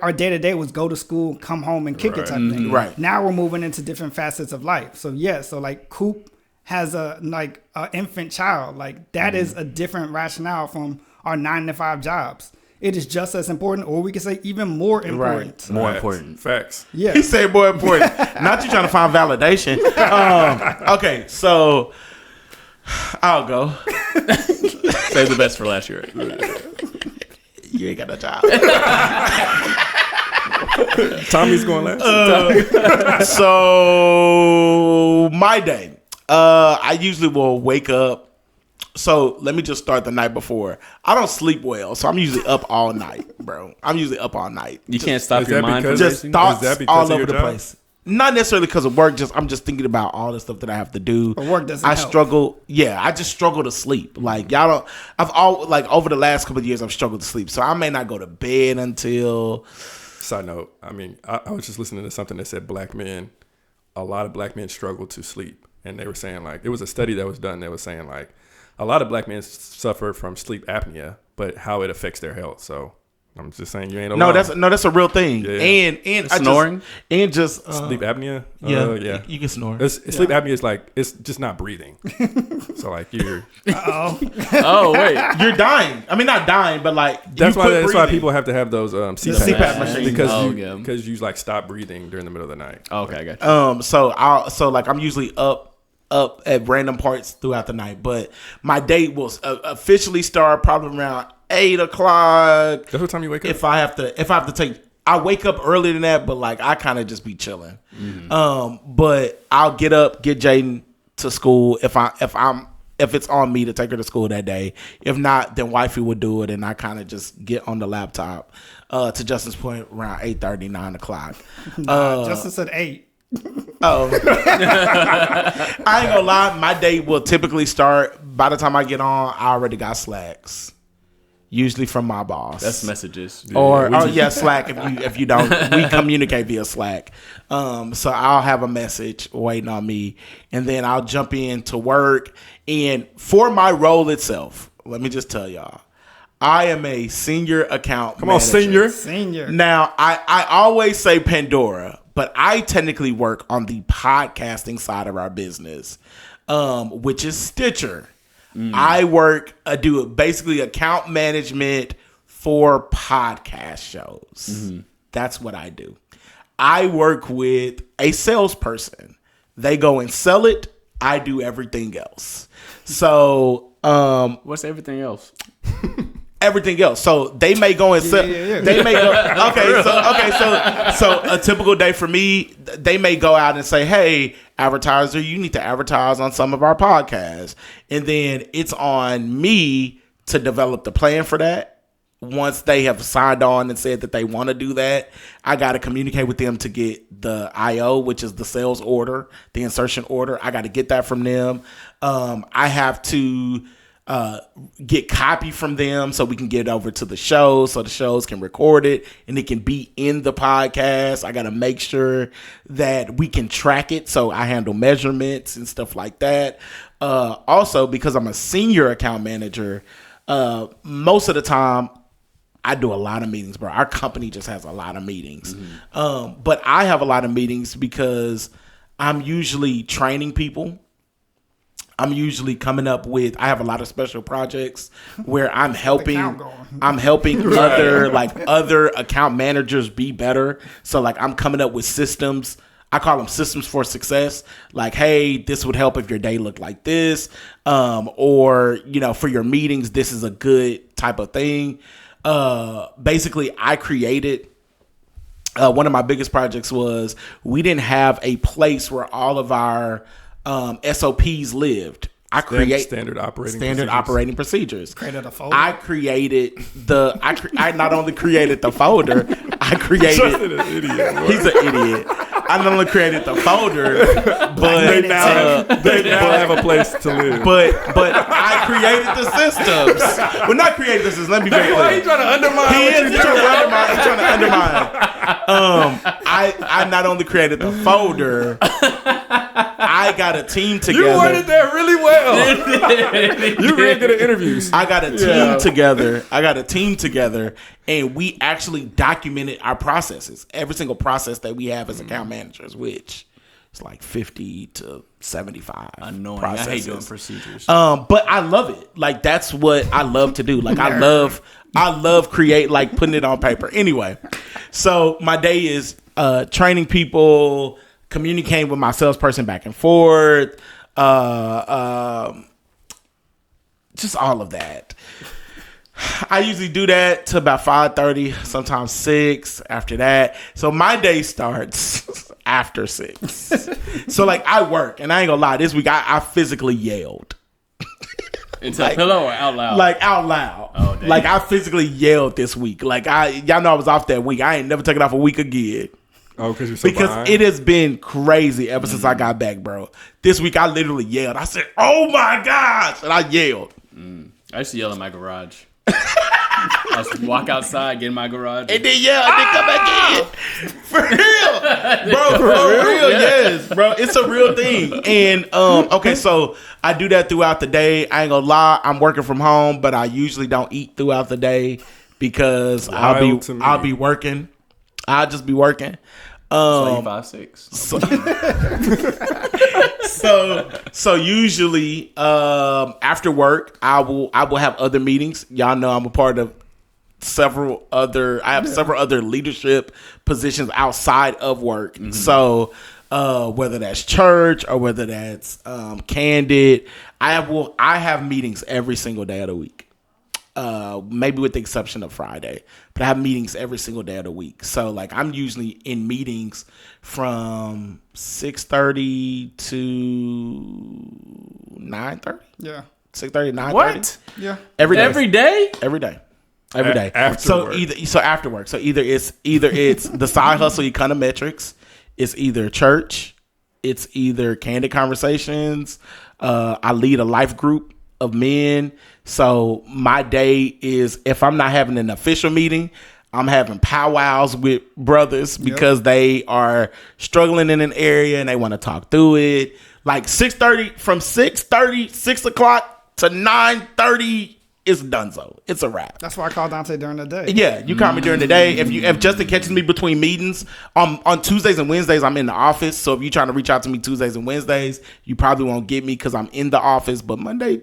our day-to-day was go to school, come home, and kick it type thing. Right. Now we're moving into different facets of life. So like Coop has a infant child. Like that is a different rationale from our 9-to-5 jobs. It is just as important, or we could say even more important. Right. More important. Facts. Yeah. He said more important. Not you trying to find validation. Okay, so I'll go. Save the best for last year. You ain't got no job. Tommy's going last. So my day. I usually will wake up. So let me just start the night before. I don't sleep well, so I'm usually up all night, bro. I'm usually up all night. You can't stop your mind from just racing? thoughts all over the place. Not necessarily because of work. I'm just thinking about all the stuff that I have to do. But work doesn't I help. struggle. Yeah, I just struggle to sleep. Like y'all don't. Over the last couple of years, I've struggled to sleep. So I may not go to bed until. Side note. I mean, I was just listening to something that said a lot of black men struggle to sleep, and they were saying like it was a study that was done that was saying like a lot of black men suffer from sleep apnea, but how it affects their health. So I'm just saying you ain't alone. That's a real thing. Yeah. And snoring sleep apnea. Yeah, you can snore. Sleep apnea is like it's just not breathing. So like you're. Oh wait, you're dying. I mean, not dying, but like that's why people have to have those CPAP machines because you like stop breathing during the middle of the night. Oh, okay, I got you. So I'm usually up at random parts throughout the night, but my day will officially start probably around 8:00. That's what time you wake up. If I have to I wake up earlier than that, but like I kind of just be chilling. But I'll get up, get Jaden to school if it's on me to take her to school that day. If not, then wifey would do it, and I kind of just get on the laptop. To Justin's point, around 8:30, 9:00. Justin said 8. Oh, I ain't gonna lie. My day will typically start by the time I get on. I already got slacks, usually from my boss. That's messages, Slack. If you don't, we communicate via Slack. So I'll have a message waiting on me, and then I'll jump into work. And for my role itself, let me just tell y'all, I am a senior account manager. Senior. Now, I always say Pandora, but I technically work on the podcasting side of our business, which is Stitcher. I do basically account management for podcast shows. That's what I do. I work with a salesperson. They go and sell it. I do everything else. So, what's everything else? Everything else. So they may go and sell. Yeah. They may go. So a typical day for me, they may go out and say, "Hey, advertiser, you need to advertise on some of our podcasts," and then it's on me to develop the plan for that. Once they have signed on and said that they want to do that, I got to communicate with them to get the IO, which is the sales order, the insertion order. I got to get that from them. I have to get copy from them so we can get it over to the show so the shows can record it and it can be in the podcast. I got to make sure that we can track it. So I handle measurements and stuff like that. Also, because I'm a senior account manager, most of the time I do a lot of meetings, bro. Our company just has a lot of meetings. But I have a lot of meetings because I'm usually training people. I'm usually coming up with, I have a lot of special projects where I'm helping other account managers be better. So like I'm coming up with systems. I call them systems for success. Like, hey, this would help if your day looked like this. Or, for your meetings, this is a good type of thing. Basically I created, one of my biggest projects was we didn't have a place where all of our SOPs lived. I create standard operating procedures. Created a folder. I created I not only created the folder, I created. He's an idiot. I not only created the folder, but they now have a place to live. But I created the systems. Well, not created the systems. Let me be very clear. Why are you trying to undermine? He's trying to undermine. I not only created the folder, I got a team together. You worded that really well. You really good at interviews. I got a team together. And we actually documented our processes. Every single process that we have as account managers, which is like 50 to 75. Annoying. Processes. I hate doing procedures. But I love it. Like that's what I love to do. Like I love create, like putting it on paper. Anyway, so my day is training people, communicating with my salesperson back and forth, just all of that. I usually do that to about 5:30, sometimes 6 after that. So my day starts after 6. So like I work, and I ain't gonna lie, this week I physically yelled. Into a pillow or out loud? Like out loud. Oh, damn. Like I physically yelled this week. Like y'all know I was off that week. I ain't never taken off a week again. Oh, because you're so behind? It has been crazy ever since I got back, bro. This week I literally yelled. I said, "Oh my gosh!" and I yelled. I used to yell in my garage. I used to walk outside, get in my garage, And then yell, and then come back in. For real, bro. For real, yes, bro. It's a real thing. And okay, so I do that throughout the day. I ain't gonna lie, I'm working from home, but I usually don't eat throughout the day because I'll be working. I'll just be working. 5'6". So usually after work I will have other meetings. Y'all know I'm a part of several other leadership positions outside of work. Mm-hmm. So whether that's church or whether that's Candid, I have meetings every single day of the week. Maybe with the exception of Friday, but I have meetings every single day of the week. So like I'm usually in meetings from 6:30 to 9:30. Yeah. 6:30, 9:30. What? Yeah. Every day. Every day? Every day. After work. After work. So either it's the side hustle econometrics, it's either church, it's either Candid Conversations. I lead a life group of men. So my day is, if I'm not having an official meeting, I'm having powwows with brothers because they are struggling in an area and they want to talk through it. Like 6:30, from 6:30, 6 o'clock to 9:30 is donezo. It's a wrap. That's why I call Dontae during the day. Yeah, you call me during the day. If Justin catches me between meetings, on Tuesdays and Wednesdays, I'm in the office. So if you're trying to reach out to me Tuesdays and Wednesdays, you probably won't get me because I'm in the office. But Monday,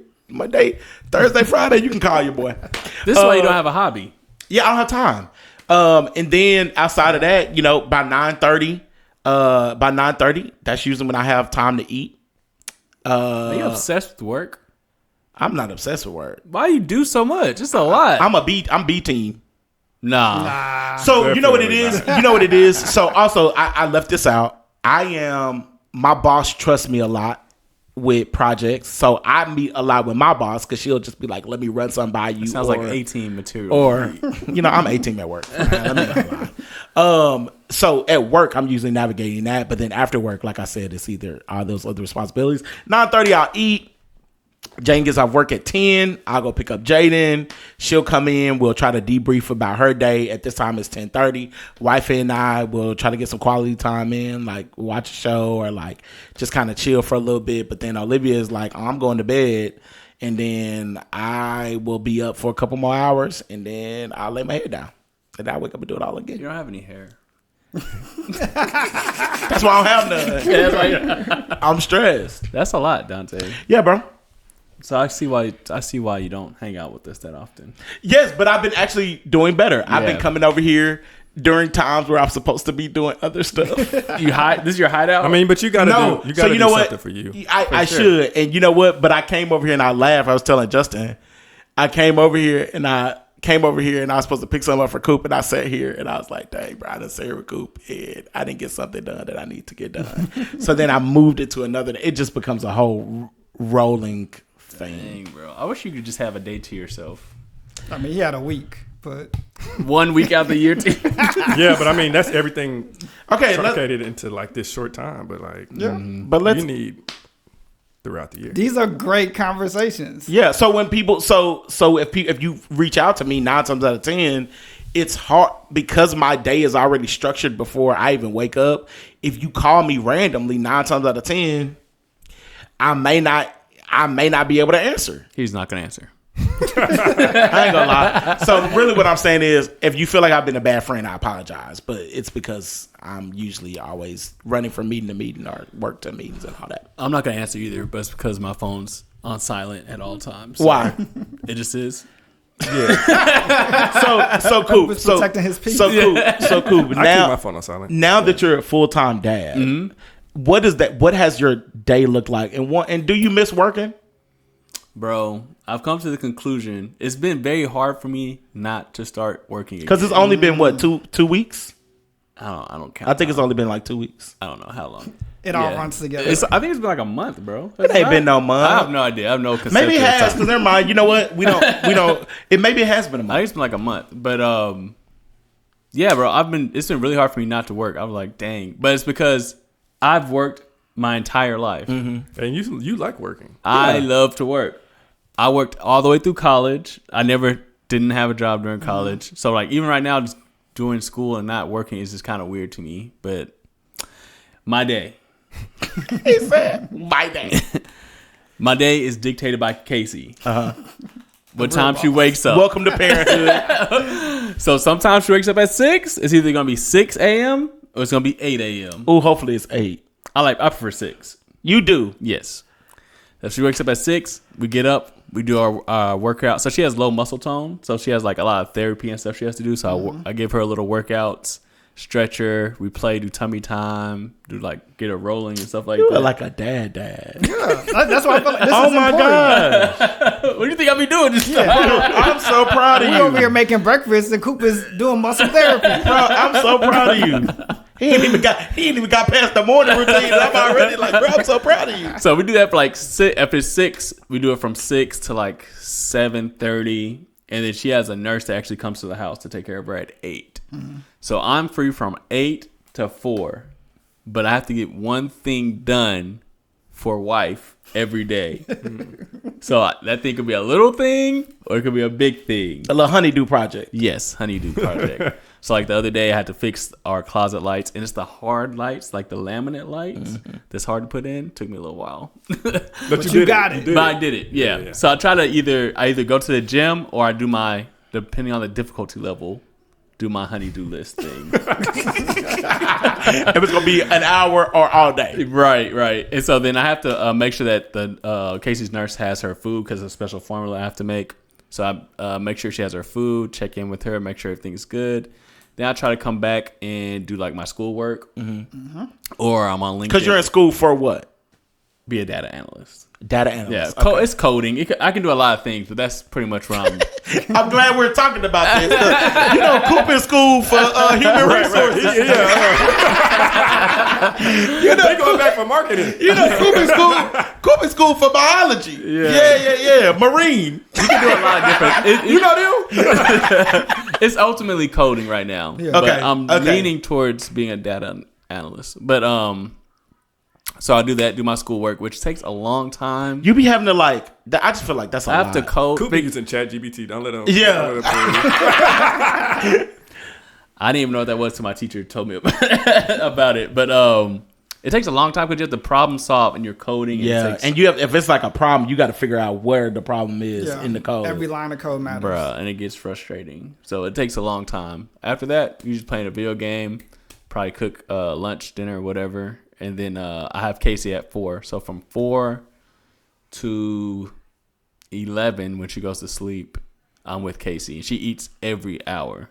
Thursday, Friday, you can call your boy. This is why you don't have a hobby. Yeah, I don't have time. And then outside of that, by 9:30, that's usually when I have time to eat. Are you obsessed with work? I'm not obsessed with work. Why you do so much? It's a lot. I'm B team. Nah. So you know what it is? You know what it is? So also, I left this out. My boss trusts me a lot with projects. So I meet a lot with my boss because she'll just be like, let me run something by you. Sounds like 18 material. Or, I'm 18 at work. Let me not lie. So at work, I'm usually navigating that. But then after work, like I said, it's either all those other responsibilities. 9:30, I'll eat. Jane gets off work at 10. I'll go pick up Jaden. She'll come in. We'll try to debrief about her day. At this time, it's 10:30. Wife and I will try to get some quality time in, like watch a show or like just kind of chill for a little bit. But then Olivia is like, I'm going to bed. And then I will be up for a couple more hours. And then I'll lay my head down. And I wake up and do it all again. You don't have any hair. That's why I don't have none. I'm stressed. That's a lot, Dontae. Yeah, bro. So I see why you don't hang out with us that often. Yes, but I've been actually doing better. I've been coming over here during times where I'm supposed to be doing other stuff. You hide? This is your hideout? I mean, but you gotta do something what? for you. I should. And you know what? But I came over here and I laughed. I was telling Justin, I came over here and I was supposed to pick something up for Coop, and I sat here and I was like, dang, bro, I done sat here with Coop and I didn't get something done that I need to get done. So then I moved it to another. It just becomes a whole rolling thing. Dang, bro. I wish you could just have a day to yourself. I mean, he had a week, but 1 week out the year. Yeah, but I mean, that's everything truncated into like this short time. But like, but you need throughout the year. These are great conversations. Yeah. So when people, if you reach out to me 9 times out of 10, it's hard because my day is already structured before I even wake up. If you call me randomly 9 times out of 10, I may not be able to answer. He's not gonna answer. I ain't gonna lie. So really what I'm saying is, if you feel like I've been a bad friend, I apologize. But it's because I'm usually always running from meeting to meeting or work to meetings and all that. I'm not gonna answer either, but it's because my phone's on silent at all times. Why? It just is. Yeah. So Coop. was protecting his peace. So Coop. I keep my phone on silent. Now that you're a full-time dad, what has your day look like? And do you miss working? Bro, I've come to the conclusion it's been very hard for me not to start working Because it's only been what, two weeks? I don't count. I think it's only been like 2 weeks. I don't know how long. It all runs together. I think it's been like a month, bro. It ain't been no month. I have no idea. I have no concept. Maybe it of has. time. Because never mind. You know what? We don't. Maybe it has been a I month. think it's been like a month, but yeah, bro. It's been really hard for me not to work. I was like, dang, but it's because I've worked my entire life, And you like working. I love to work. I worked all the way through college. I never didn't have a job during college, so like even right now, just doing school and not working is just kind of weird to me. But my day, He said, my day. my day is dictated by Casey. What time she wakes up? Welcome to parenthood. So sometimes she wakes up at 6. It's either gonna be 6 a.m. or it's gonna be 8 a.m. Oh, hopefully it's 8. I prefer 6. You do. Yes. If she wakes up at 6, we get up, we do our workout. So she has low muscle tone, so she has like a lot of therapy and stuff she has to do. So I give her little workouts, stretch her, we do tummy time, get her rolling and stuff like You that. are like a dad. Yeah, that's why I feel like this Oh is my important. god! What do you think I be doing this time? I'm so proud of We you, over here making breakfast and Coop is doing muscle therapy. bro. I'm so proud of you. He ain't even got past the morning routine. And I'm already like, bro, I'm so proud of you. So we do that for after 6, we do it from 6 to 7:30, and then she has a nurse that actually comes to the house to take care of her at 8. So I'm free from 8 to 4, but I have to get one thing done for wife every day. So that thing could be a little thing or it could be a big thing. A little honeydew project. Yes, honeydew project. So the other day I had to fix our closet lights, and it's the hard lights, like the laminate lights that's hard to put in. Took me a little while. But you got it. But I did it, yeah. So I try to either go to the gym or I do depending on the difficulty level, do my honeydew list thing. If it's gonna be an hour or all day. Right. And so then I have to make sure that the Casey's nurse has her food because of a special formula I have to make. So I make sure she has her food, check in with her, make sure everything's good. Then I try to come back and do my schoolwork, or I'm on LinkedIn. Because you're in school for what? Be a data analyst. Data analyst. Yeah, Okay. it's coding. I can do a lot of things, but that's pretty much what I'm. I'm glad we're talking about this. Coop in school for human resources. They going back for marketing. Coop in school for biology. Yeah. Marine. You can do a lot of different. You know them? It's ultimately coding right now. Yeah. But Okay, I'm okay. leaning towards being a data analyst. But so I do my schoolwork, which takes a long time. You be having to I just feel like that's a I lot. have to code. Coop be using ChatGPT. Don't let him. Yeah. Don't let him fool you. I didn't even know what that was till my teacher told me about it. But it takes a long time because you have to problem solve and you're coding. Yeah, and you have if it's like a problem, you got to figure out where the problem is in the code. Every line of code matters. Bruh, and it gets frustrating. So it takes a long time. After that, you're just playing a video game, probably cook lunch, dinner, whatever. And then I have Casey at 4. So from 4 to 11, when she goes to sleep, I'm with Casey. She eats every hour.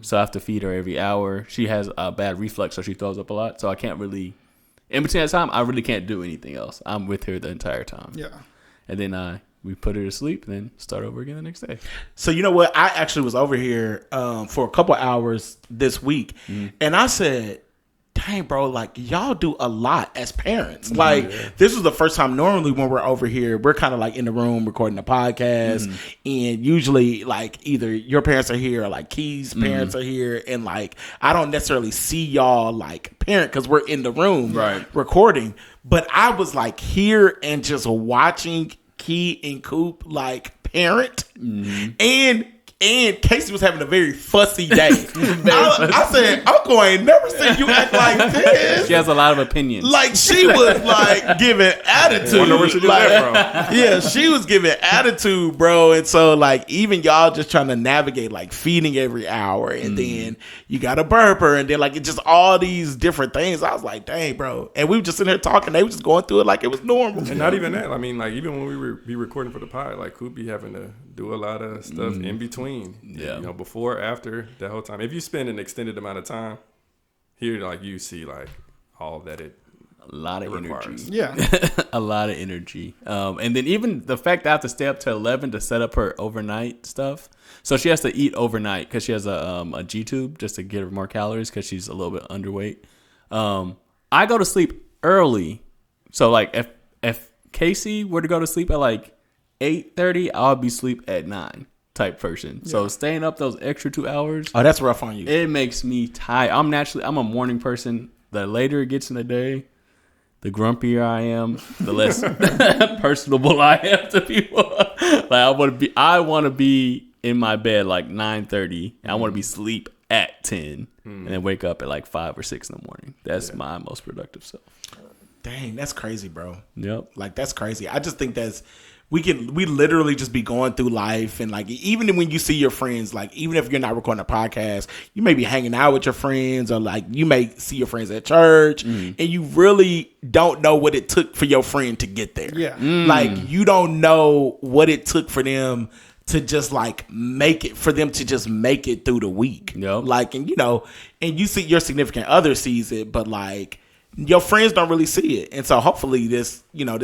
So I have to feed her every hour. She has a bad reflux, so she throws up a lot. So I can't really, in between that time, I really can't do anything else. I'm with her the entire time. Yeah. And then we put her to sleep and then start over again the next day. So you know what? I actually was over here for a couple hours this week, and I said, dang, bro, y'all do a lot as parents. This was the first time. Normally when we're over here, we're kind of in the room recording the podcast, and usually either your parents are here or Key's parents are here, and I don't necessarily see y'all parent because we're in the room recording. But I was here and just watching Key and Coop parent, and And Casey was having a very fussy day. I said, Uncle, I ain't never seen you act like this. She has a lot of opinions. Like, she was like giving attitude. Wonder where she get that from. Yeah, she was giving attitude, bro. And so, like, even y'all just trying to navigate, like, feeding every hour. And then you got a burper. And then, like, it's just all these different things. I was like, dang, bro. And we were just sitting there talking. They were just going through it like it was normal. And not even that. I mean, like, even when we were be recording for the pod, like, Coop be having to do a lot of stuff in between. Yeah. You know, before, after, that whole time. If you spend an extended amount of time here, like, you see, like, all that it a lot of requires. energy. Yeah. A lot of energy. And then even the fact that I have to stay up to 11 to set up her overnight stuff. So she has to eat overnight because she has a G-tube just to get her more calories because she's a little bit underweight. I go to sleep early. So, like, if Casey were to go to sleep at, like, 8:30, I'll be asleep at 9 type person. Yeah. So staying up those extra 2 hours. Oh, that's rough on you. It makes me tired. I'm a morning person. The later it gets in the day, the grumpier I am, the less personable I am to people. Like, I want to be in my bed like 9:30 and I want to be asleep at 10 and then wake up at like 5 or 6 in the morning. That's my most productive self. Dang, that's crazy, bro. Yep. Like, that's crazy. I just think we literally just be going through life, and like, even when you see your friends, like, even if you're not recording a podcast, you may be hanging out with your friends, or like you may see your friends at church, and you really don't know what it took for your friend to get there. Yeah. Like, you don't know what it took for them to just like make it through the week. Yep. Like, and you know, and you see your significant other sees it, but like, your friends don't really see it. And so hopefully this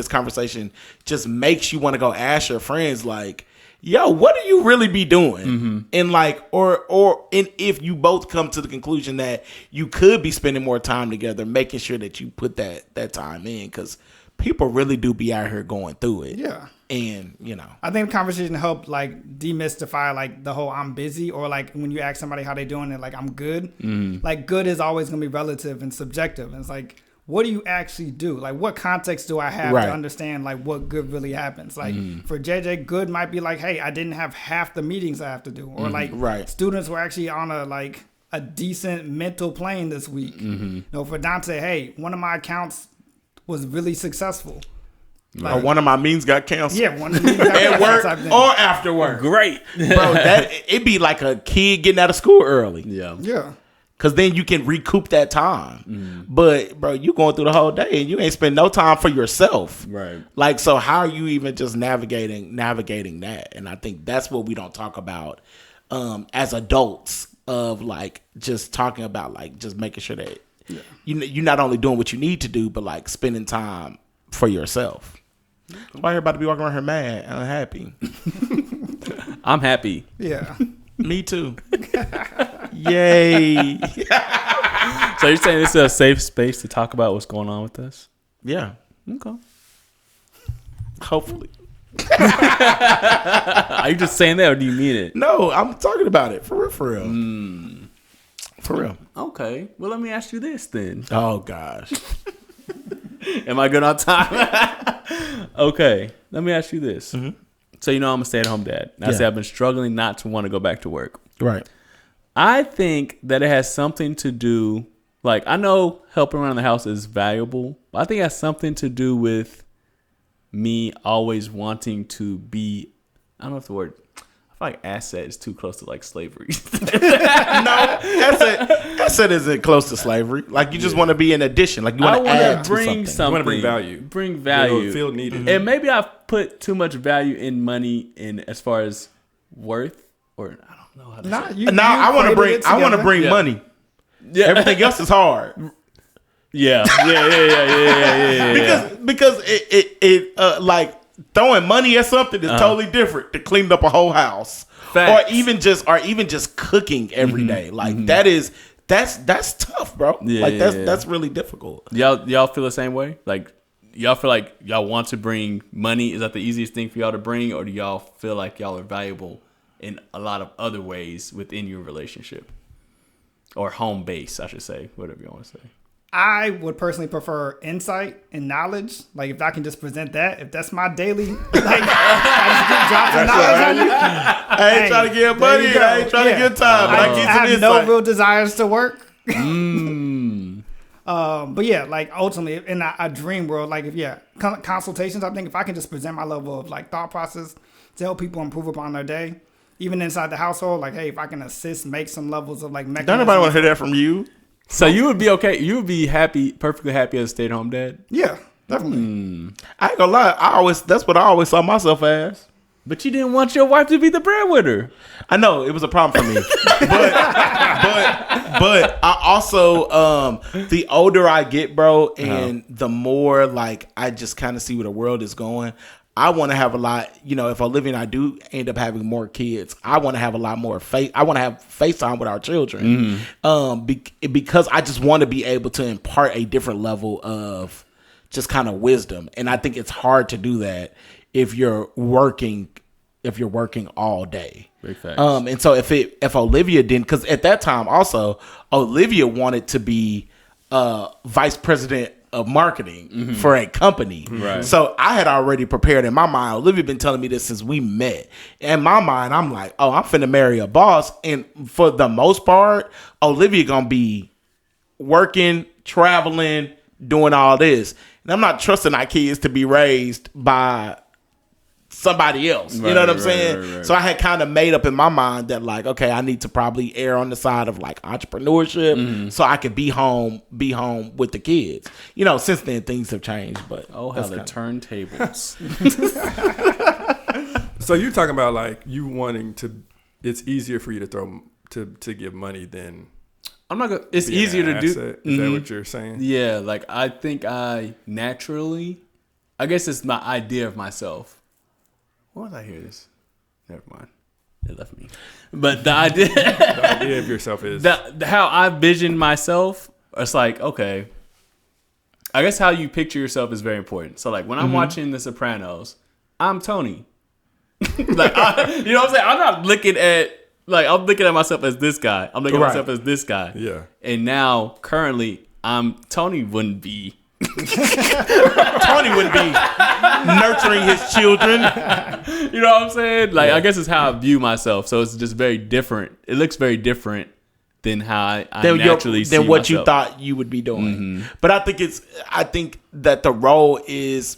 conversation just makes you want to go ask your friends, like, yo, what do you really be doing? And like, and if you both come to the conclusion that you could be spending more time together, making sure that you put that time in, because people really do be out here going through it. Yeah. And, you know, I think the conversation helped like demystify like the whole I'm busy, or like when you ask somebody how they doing it, like I'm good. Like, good is always going to be relative and subjective. And it's like, what do you actually do? Like, what context do I have to understand like what good really happens? Like, for JJ, good might be like, hey, I didn't have half the meetings I have to do, or like students were actually on a decent mental plane this week. You know, for Dontae, hey, one of my accounts was really successful. Like, or one of my meetings got canceled. Yeah, one of the meetings got at work or after work. Great. Bro, it'd be like a kid getting out of school early. Yeah. Because then you can recoup that time. But, bro, you going through the whole day and you ain't spend no time for yourself. Right. Like, so how are you even just navigating that? And I think that's what we don't talk about as adults, of like just talking about like just making sure that you're not only doing what you need to do, but like spending time for yourself. That's why everybody be walking around here mad and unhappy. I'm happy. Yeah. Me too. Yay. So you're saying this is a safe space to talk about what's going on with us? Yeah. Okay. Hopefully. Are you just saying that, or do you mean it? No, I'm talking about it. For real. For real. Okay. Well, let me ask you this then. Oh, gosh. Am I good on time? Okay. Let me ask you this. So, you know, I'm a stay-at-home dad. And I say I've been struggling not to want to go back to work. Right. I think that it has something to do, like, I know helping around the house is valuable, but I think it has something to do with me always wanting to be, I don't know if the word, I feel like asset is too close to like slavery. No, asset isn't close to slavery. Like, you just want to be an addition. Like, you want to add bring to something. You want to bring value. Bring value. Feel needed. And maybe I've put too much value in money in as far as worth, or I don't know how to say it. I want to bring money. Yeah. Everything else is hard. Yeah. Because it like throwing money at something is totally different to clean up a whole house. Facts. Or even just cooking every day. Like that's tough, bro. That's really difficult. Y'all feel the same way? Like, y'all feel like y'all want to bring money? Is that the easiest thing for y'all to bring, or do y'all feel like y'all are valuable in a lot of other ways within your relationship? Or home base, I should say, whatever you want to say. I would personally prefer insight and knowledge. Like if I can just present that, if that's my daily, like I just get drops of knowledge on you. I ain't trying to get money. I ain't trying to get time. But I get some have insight. no real desires to work. But yeah, like ultimately in a dream world, like if consultations, I think if I can just present my level of like thought process to help people improve upon their day, even inside the household, like hey, if I can assist, make some levels of like mechanisms. Don't nobody want to hear that from you. So you would be okay. You would be happy, perfectly happy as a stay-at-home dad. Yeah, definitely. I ain't gonna lie. That's what I always saw myself as. But you didn't want your wife to be the breadwinner. I know it was a problem for me, but I also the older I get, bro, and the more like I just kind of see where the world is going. I want to have a lot, if Olivia and I do end up having more kids, I want to have a lot more I want to have FaceTime with our children, because I just want to be able to impart a different level of just kind of wisdom, and I think it's hard to do that if you're working all day. Big facts. And so if Olivia didn't, because at that time also Olivia wanted to be vice president of marketing for a company. Right. So I had already prepared in my mind. Olivia been telling me this since we met. In my mind, I'm like, oh, I'm finna marry a boss. And for the most part, Olivia gonna be working, traveling, doing all this. And I'm not trusting our kids to be raised by somebody else. You know what I'm saying? Right. So I had kind of made up in my mind that like, okay, I need to probably err on the side of like entrepreneurship so I could be home with the kids. Since then things have changed, but how the turntables. So you're talking about like you wanting to, it's easier for you to throw, to give money than I'm not gonna, it's easier to do. Is that what you're saying? Yeah. Like I think I guess it's my idea of myself. What did I hear this? Never mind. It left me. But the idea, the idea of yourself is how I vision myself. It's like, okay, I guess how you picture yourself is very important. So like when I'm watching The Sopranos, I'm Tony. You know what I'm saying? I'm not looking at I'm looking at myself as this guy. I'm looking at myself as this guy. Yeah. And now currently Tony wouldn't be. Tony would be nurturing his children. You know what I'm saying? I guess it's how I view myself. So it's just very different. It looks very different than how I naturally see than what myself. you thought you would be doing. But I think that the role is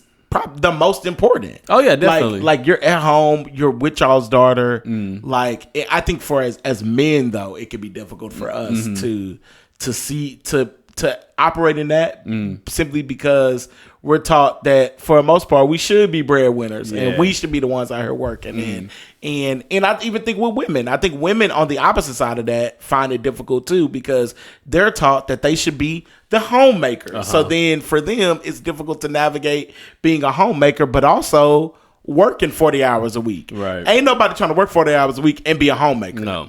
the most important. Oh yeah, definitely. Like you're at home, you're with y'all's daughter. I think for as men though, it could be difficult for us to operate in that simply because we're taught that for the most part we should be breadwinners and we should be the ones out here working. And I even think with women, I think women on the opposite side of that find it difficult too because they're taught that they should be the homemaker. So then for them it's difficult to navigate being a homemaker but also working 40 hours a week. Right. Ain't nobody trying to work 40 hours a week and be a homemaker. No.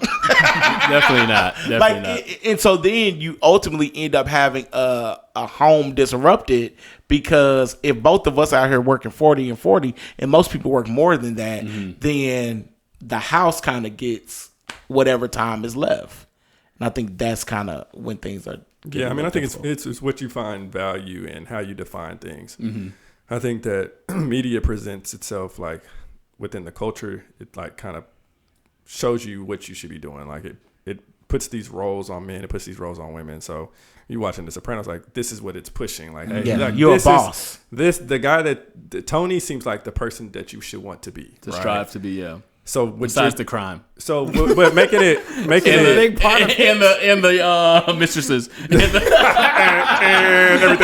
Definitely not. Not. And so then you ultimately end up having a home disrupted because if both of us out here working 40 and 40 and most people work more than that, then the house kind of gets whatever time is left. And I think that's kind of when things are I mean, I think it's what you find value in how you define things. I think that media presents itself like within the culture. It like kind of shows you what you should be doing. Like it puts these roles on men. It puts these roles on women. So you watching The Sopranos, like this is what it's pushing. Like, hey, like, you're a boss. The guy that Tony seems like the person that you should want to be. Strive to be, yeah. So besides the crime. So but making it a big part of the mistresses and everything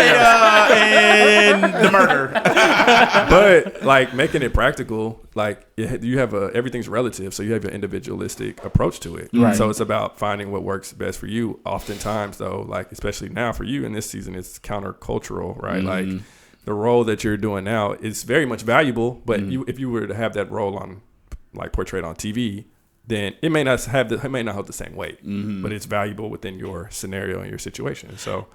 else. And the murder. But like making it practical, like you have everything's relative, so you have an individualistic approach to it. Right. So it's about finding what works best for you. Oftentimes though, like especially now for you in this season, it's countercultural, right? Like the role that you're doing now is very much valuable, but if you were to have that role on like portrayed on TV, then it may not hold the same weight, but it's valuable within your scenario and your situation. So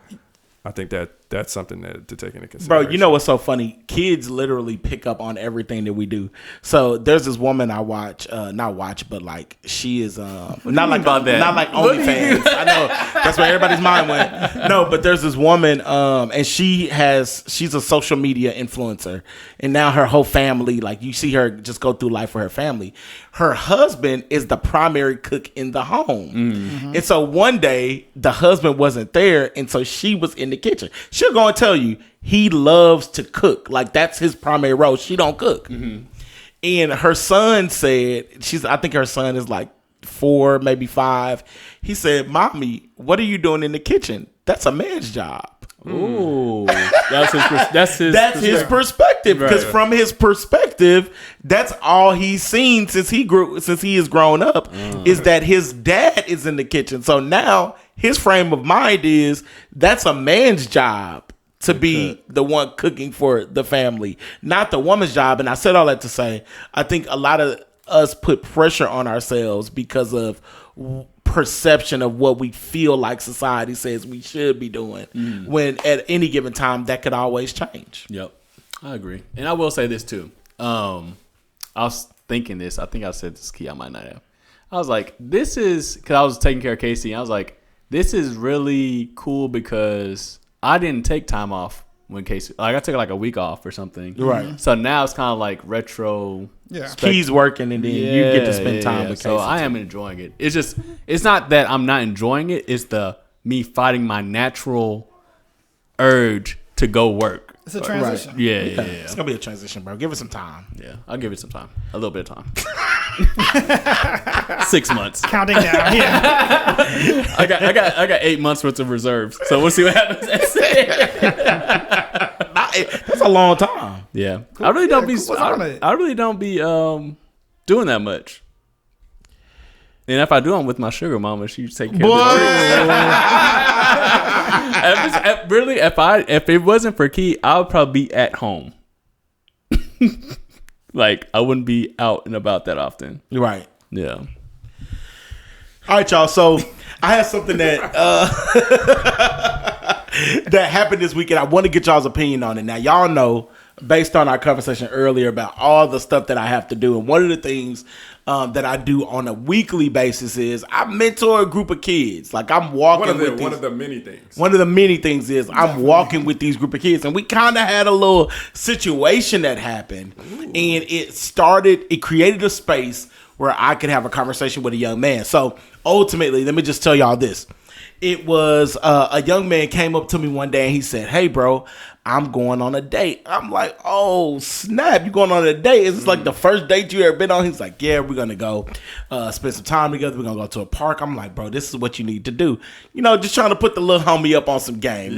I think that that's something to take into consideration. Bro, you know what's so funny? Kids literally pick up on everything that we do. So there's this woman I watch, but like she is not like OnlyFans. I know that's where everybody's mind went. No, but there's this woman, and she's a social media influencer, and now her whole family, like you see her just go through life for her family. Her husband is the primary cook in the home, and so one day the husband wasn't there, and so she was in the kitchen. She'll go and tell you he loves to cook. Like that's his primary role. She don't cook. And her son said, I think her son is like 4, maybe 5. He said, "Mommy, what are you doing in the kitchen? That's a man's job." Ooh, that's his perspective. Because from his perspective, that's all he's seen since he has grown up is that his dad is in the kitchen. So now his frame of mind is that's a man's job to be the one cooking for the family, not the woman's job. And I said all that to say, I think a lot of us put pressure on ourselves because of perception of what we feel like society says we should be doing, when at any given time that could always change. Yep, I agree. And I will say this too. I was thinking this. I think I said this, Key. I might not have. I was like, this is because I was taking care of Casey. And I was like, this is really cool because I didn't take time off when Casey, like I took like a week off or something. Right. So now it's kind of like retro. Yeah. He's working and then you get to spend time with Casey. So I am enjoying it. It's just, it's not that I'm not enjoying it. It's me fighting my natural urge to go work. It's a transition. Right. Yeah. It's going to be a transition, bro. Give it some time. Yeah. I'll give it some time. A little bit of time. 6 months. Counting down. Yeah. I got 8 months worth of reserves. So we'll see what happens. That's a long time. Yeah. I really don't be doing that much. And if I do, I'm with my sugar mama. She take care of the if it wasn't for Key, I would probably be at home. Like I wouldn't be out and about that often. Right. Yeah. All right, y'all. So I have something that that happened this weekend. I want to get y'all's opinion on it. Now, y'all know, based on our conversation earlier about all the stuff that I have to do, and one of the things that I do on a weekly basis is I mentor a group of kids. Like I'm walking one of the many things. One of the many things is I'm walking with these group of kids, and we kind of had a little situation that happened. Ooh. And it created a space where I could have a conversation with a young man. So ultimately, let me just tell y'all this. It was a young man came up to me one day and he said, "Hey, bro, I'm going on a date." I'm like, "Oh, snap, you going on a date? Is this like the first date you ever been on?" He's like, "Yeah, we're going to go spend some time together. We're going to go to a park." I'm like, "Bro, this is what you need to do." You know, just trying to put the little homie up on some game.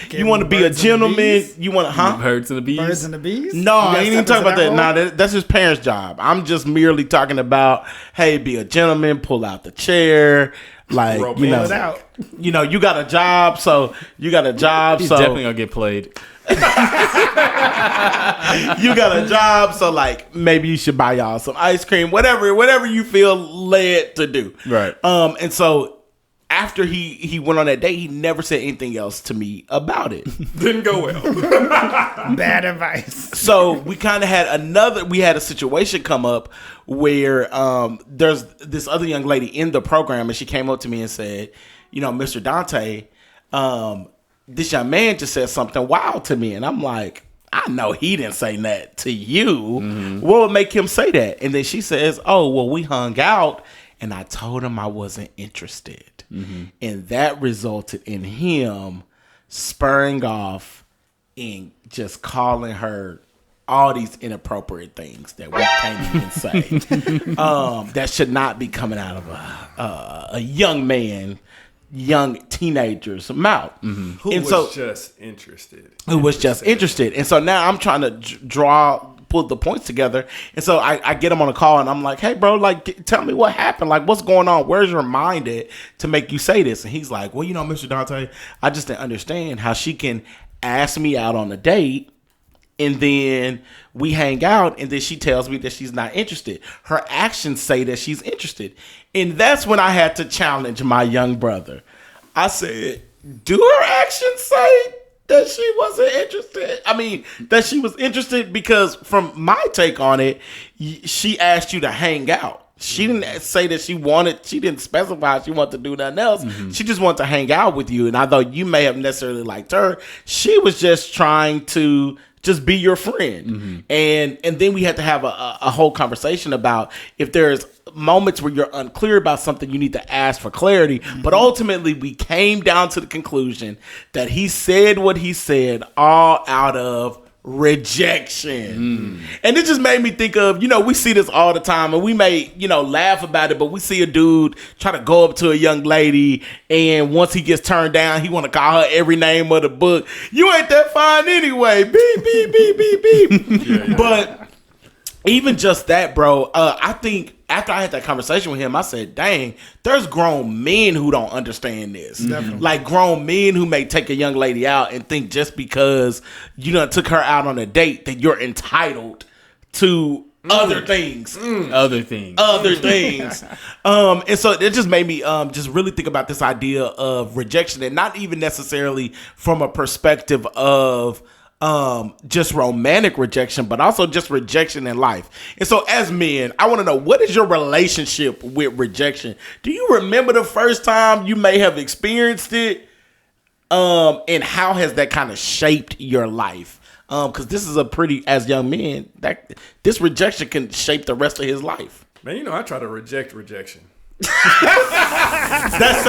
You want to be a gentleman. You want to, Birds and the bees? Birds and the bees? No, I ain't even talking about that. Nah, that's his parents' job. I'm just merely talking about, hey, be a gentleman, pull out the chair. Like, you know, you got a job, so He's definitely gonna get played. You got a job, so like maybe you should buy y'all some ice cream, whatever you feel led to do. Right. And so after he went on that date, he never said anything else to me about it. Didn't go well. Bad advice. So we kind of had a situation come up where there's this other young lady in the program, and she came up to me and said, "You know, Mr. Dontae, this young man just said something wild to me." And I'm like, "I know he didn't say that to you. Mm-hmm. What would make him say that?" And then she says, "Oh, well, we hung out and I told him I wasn't interested." Mm-hmm. And that resulted in him spurring off and just calling her all these inappropriate things that we can't even say. That should not be coming out of a young teenager's mouth. Mm-hmm. Who was just interested. And so now I'm trying to pull the points together. And so I get him on a call and I'm like, "Hey, bro, like, tell me what happened. Like, what's going on? Where's your mind at to make you say this?" And he's like, "Well, you know, Mr. Dontae, I just didn't understand how she can ask me out on a date and then we hang out and then she tells me that she's not interested. Her actions say that she's interested." And that's when I had to challenge my young brother. I said, "Do her actions say that she wasn't interested. I mean, that she was interested because from my take on it, she asked you to hang out. She didn't say that she didn't specify she wanted to do nothing else. Mm-hmm. She just wanted to hang out with you. And although you may have necessarily liked her, she was just trying to just be your friend. Mm-hmm. And then we had to have a whole conversation about if there's moments where you're unclear about something, you need to ask for clarity. Mm-hmm. But ultimately, we came down to the conclusion that he said what he said all out of rejection. And it just made me think of, we see this all the time and we may, laugh about it, but we see a dude try to go up to a young lady and once he gets turned down, he want to call her every name of the book. You ain't that fine anyway. Beep, beep, beep, beep, beep. Yeah. But even just that, bro, I think after I had that conversation with him, I said, dang, there's grown men who don't understand this. Definitely. Like grown men who may take a young lady out and think just because you done took her out on a date that you're entitled to other things. Other things. And so it just made me just really think about this idea of rejection, and not even necessarily from a perspective of just romantic rejection, but also just rejection in life. And so as men, I want to know, what is your relationship with rejection? Do you remember the first time you may have experienced it? And how has that kind of shaped your life? Because this is as young men, this rejection can shape the rest of his life. Man, I try to reject rejection. that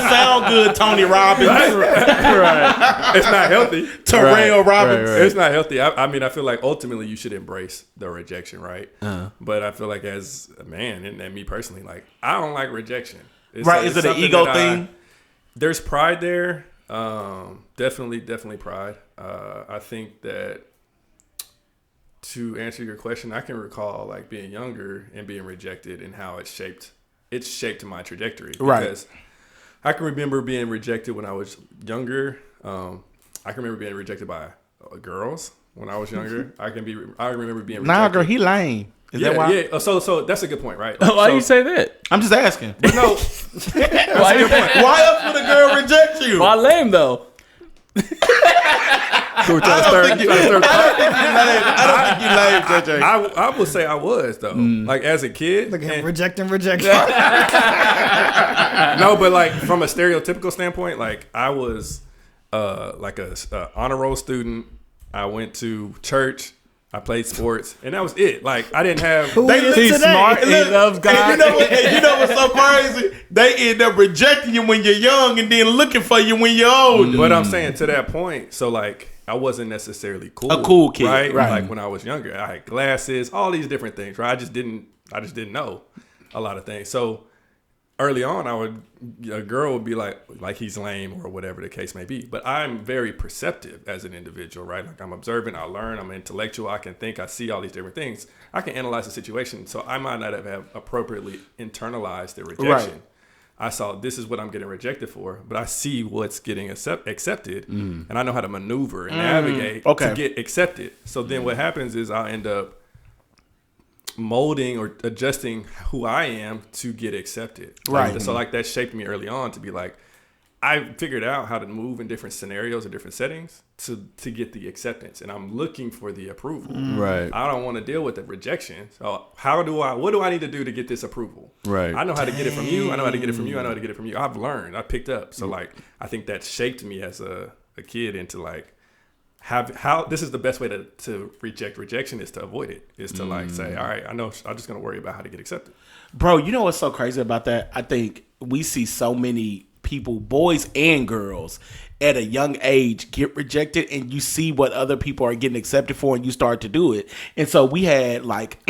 sound good, Tony Robbins. Right. It's not healthy. Terrell Robbins. Right. It's not healthy. I mean, I feel like ultimately you should embrace the rejection, right? But I feel like as a man, and me personally, like I don't like rejection. Is it an ego thing? There's pride there. Definitely pride. I think that to answer your question, I can recall like being younger and being rejected and how it shaped my trajectory. Because I can remember being rejected when I was younger. I can remember being rejected by girls when I was younger. I remember being rejected. Nah, girl, he lame. Is that why? Yeah. So that's a good point, right? Why do you say that? I'm just asking. But no. Why else would a girl reject you? Why lame though? I don't think you lame, JJ. I would say I was though. Like as a kid, look at him rejecting. No, but like from a stereotypical standpoint, like I was like a honor roll student. I went to church. I played sports, and that was it. Like I didn't have. He's smart. He loves God. You know what's so crazy? They end up rejecting you when you're young, and then looking for you when you're old. But I'm saying to that point, so like I wasn't necessarily cool, a cool kid, right? Like when I was younger, I had glasses, all these different things, right? I just didn't know a lot of things. So early on, a girl would be like he's lame or whatever the case may be. But I'm very perceptive as an individual, right? Like I'm observant, I learn, I'm intellectual, I can think, I see all these different things. I can analyze the situation. So I might not have appropriately internalized the rejection. Right. I saw this is what I'm getting rejected for, but I see what's getting accepted, and I know how to maneuver and navigate to get accepted. So then what happens is I'll end up molding or adjusting who I am to get accepted. Right. So like that shaped me early on to be like, I figured out how to move in different scenarios or different settings to get the acceptance, and I'm looking for the approval. Right. I don't want to deal with the rejection. So what do I need to do to get this approval? Right. I know how to get it from you. I know how to get it from you. I know how to get it from you. I've learned. I picked up. So like, I think that shaped me as a kid into like, how this is the best way to reject rejection is to avoid it, is to like say, all right, I know I'm just going to worry about how to get accepted. Bro, you know what's so crazy about that? I think we see so many people, boys and girls, at a young age get rejected, and you see what other people are getting accepted for, and you start to do it. And so we had like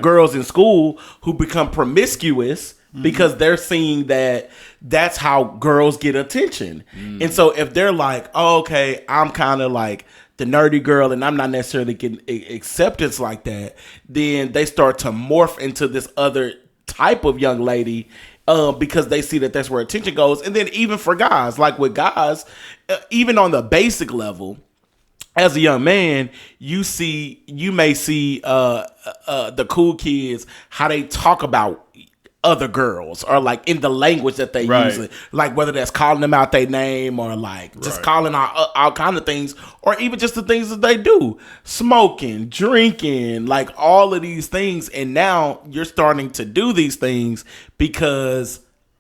girls in school who become promiscuous because they're seeing that that's how girls get attention. And so if they're like, oh, okay, I'm kind of like the nerdy girl and I'm not necessarily getting acceptance like that, then they start to morph into this other type of young lady because they see that that's where attention goes. And then even for guys, like with guys, even on the basic level, as a young man, you may see the cool kids, how they talk about other girls, or like in the language that they use, like whether that's calling them out their name, or like just calling out all kind of things, or even just the things that they do, smoking, drinking, like all of these things. And now you're starting to do these things because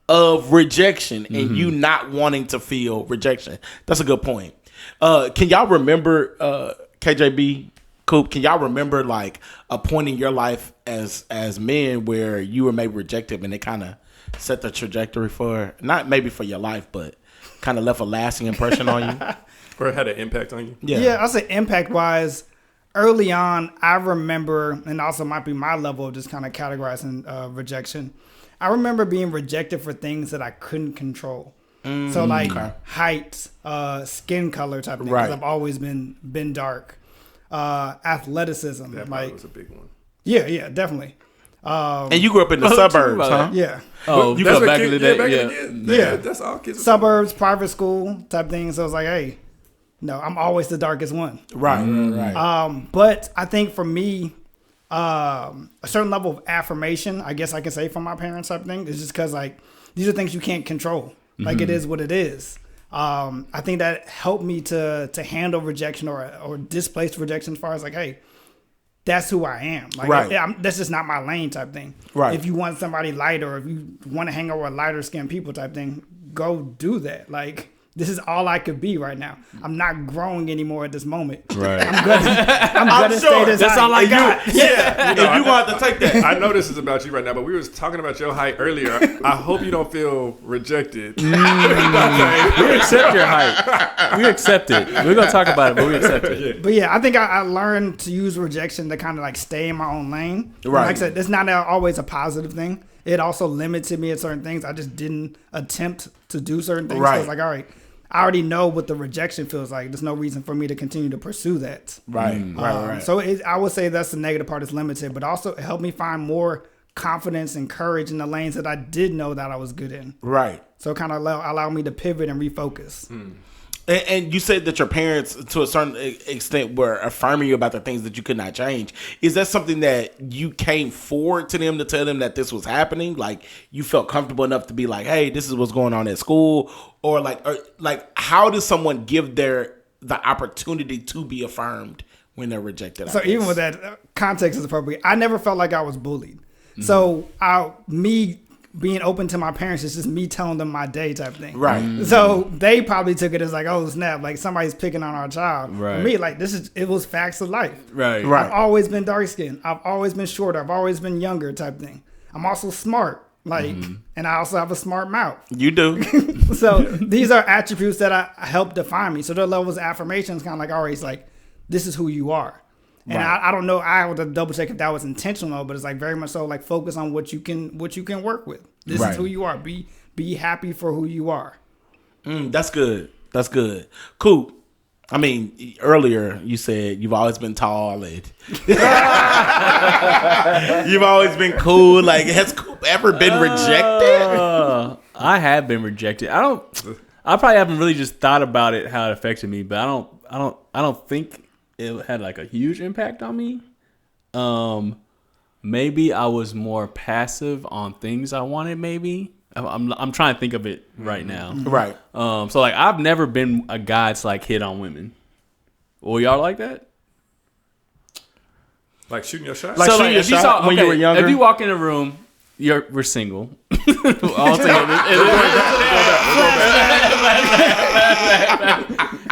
of rejection and you not wanting to feel rejection. That's a good point. Can y'all remember, KJB, Coop, can y'all remember like a point in your life as men where you were maybe rejected and it kind of set the trajectory for, not maybe for your life, but kind of left a lasting impression on you? Or had an impact on you? Yeah, I'll say impact wise, early on, I remember, and also might be my level of just kind of categorizing rejection. I remember being rejected for things that I couldn't control. So like height, skin color type of thing, because I've always been dark. Athleticism. That like was a big one. Yeah, definitely. And you grew up in the suburbs, huh? Yeah. Oh, you go back in the day. Yeah. That's all kids. Suburbs, private school type thing. So it's like, hey, no, I'm always the darkest one. Right. But I think for me, a certain level of affirmation, I guess I can say from my parents type thing, is just because like these are things you can't control. Like it is what it is. I think that helped me to handle rejection or displaced rejection as far as like, hey, that's who I am. Like, that's just not my lane type thing. Right. If you want somebody lighter, or if you want to hang out with lighter skinned people type thing, go do that. Like, this is all I could be right now. I'm not growing anymore at this moment. Right. I'm gonna stay this That's height. all I got. Yeah. If you want to take that. I know this is about you right now, but we was talking about your height earlier. I hope you don't feel rejected. We accept your height. We accept it. We're going to talk about it, but we accept it. But yeah, I think I learned to use rejection to kind of like stay in my own lane. Right. Like I said, it's not always a positive thing. It also limited me at certain things. I just didn't attempt to do certain things. Right. So it's like, all right, I already know what the rejection feels like. There's no reason for me to continue to pursue that. Right. Right. So I would say that's the negative part is limited, but also it helped me find more confidence and courage in the lanes that I did know that I was good in. Right. So it kind of allowed me to pivot and refocus. And you said that your parents, to a certain extent, were affirming you about the things that you could not change. Is that something that you came forward to them to tell them that this was happening? Like, you felt comfortable enough to be like, hey, this is what's going on at school? Or how does someone give the opportunity to be affirmed when they're rejected? So even with that, context is appropriate. I never felt like I was bullied. So me being open to my parents is just me telling them my day type thing. Right. So they probably took it as like, oh snap, like somebody's picking on our child. Right. For me, like it was facts of life. Right. I've always been dark skinned. I've always been shorter. I've always been younger type thing. I'm also smart. Like, and I also have a smart mouth. You do. So these are attributes that help define me. So the levels of affirmation is kind of like, all right, it's like, this is who you are. And I don't know. I have to double check if that was intentional, but it's like very much so like focus on what you can work with. This is who you are. Be happy for who you are. That's good. That's good. Coop. I mean, earlier you said you've always been tall and you've always been cool. Like, has Coop ever been rejected? I have been rejected. I probably haven't really just thought about it, how it affected me, but I don't think it had like a huge impact on me. Maybe I was more passive on things I wanted. Maybe I'm trying to think of it right now. Right. So like I've never been a guy that's like hit on women. Well, y'all like that? Like shooting your shot? Like shooting your shot when you were younger? If you walk in a room, we're single.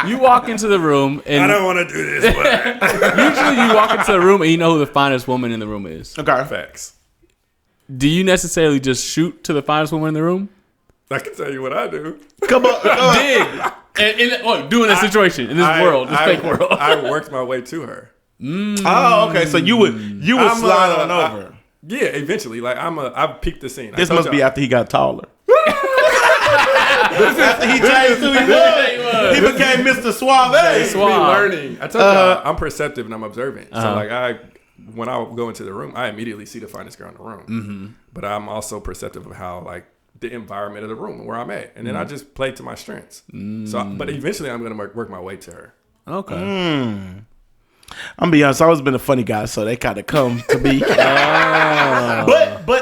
You walk into the room and I don't want to do this. usually you walk into the room and you know who the finest woman in the room is. Okay. Facts. Do you necessarily just shoot to the finest woman in the room? I can tell you what I do. Come on. Dig. Do in this situation, in this world, this fake world. I worked my way to her. Oh, okay. So you would slide on over. Yeah, eventually. Like I've peaked the scene. This must be after he got taller. After he changed who he was. He became Mr. Suave. It's me learning. I told y'all I'm perceptive and I'm observant. So like when I go into the room, I immediately see the finest girl in the room. But I'm also perceptive of how like the environment of the room and where I'm at, and then I just play to my strengths. So, but eventually I'm gonna work my way to her. Okay. I'm gonna be honest. I've always been a funny guy, so they kind of come to me. But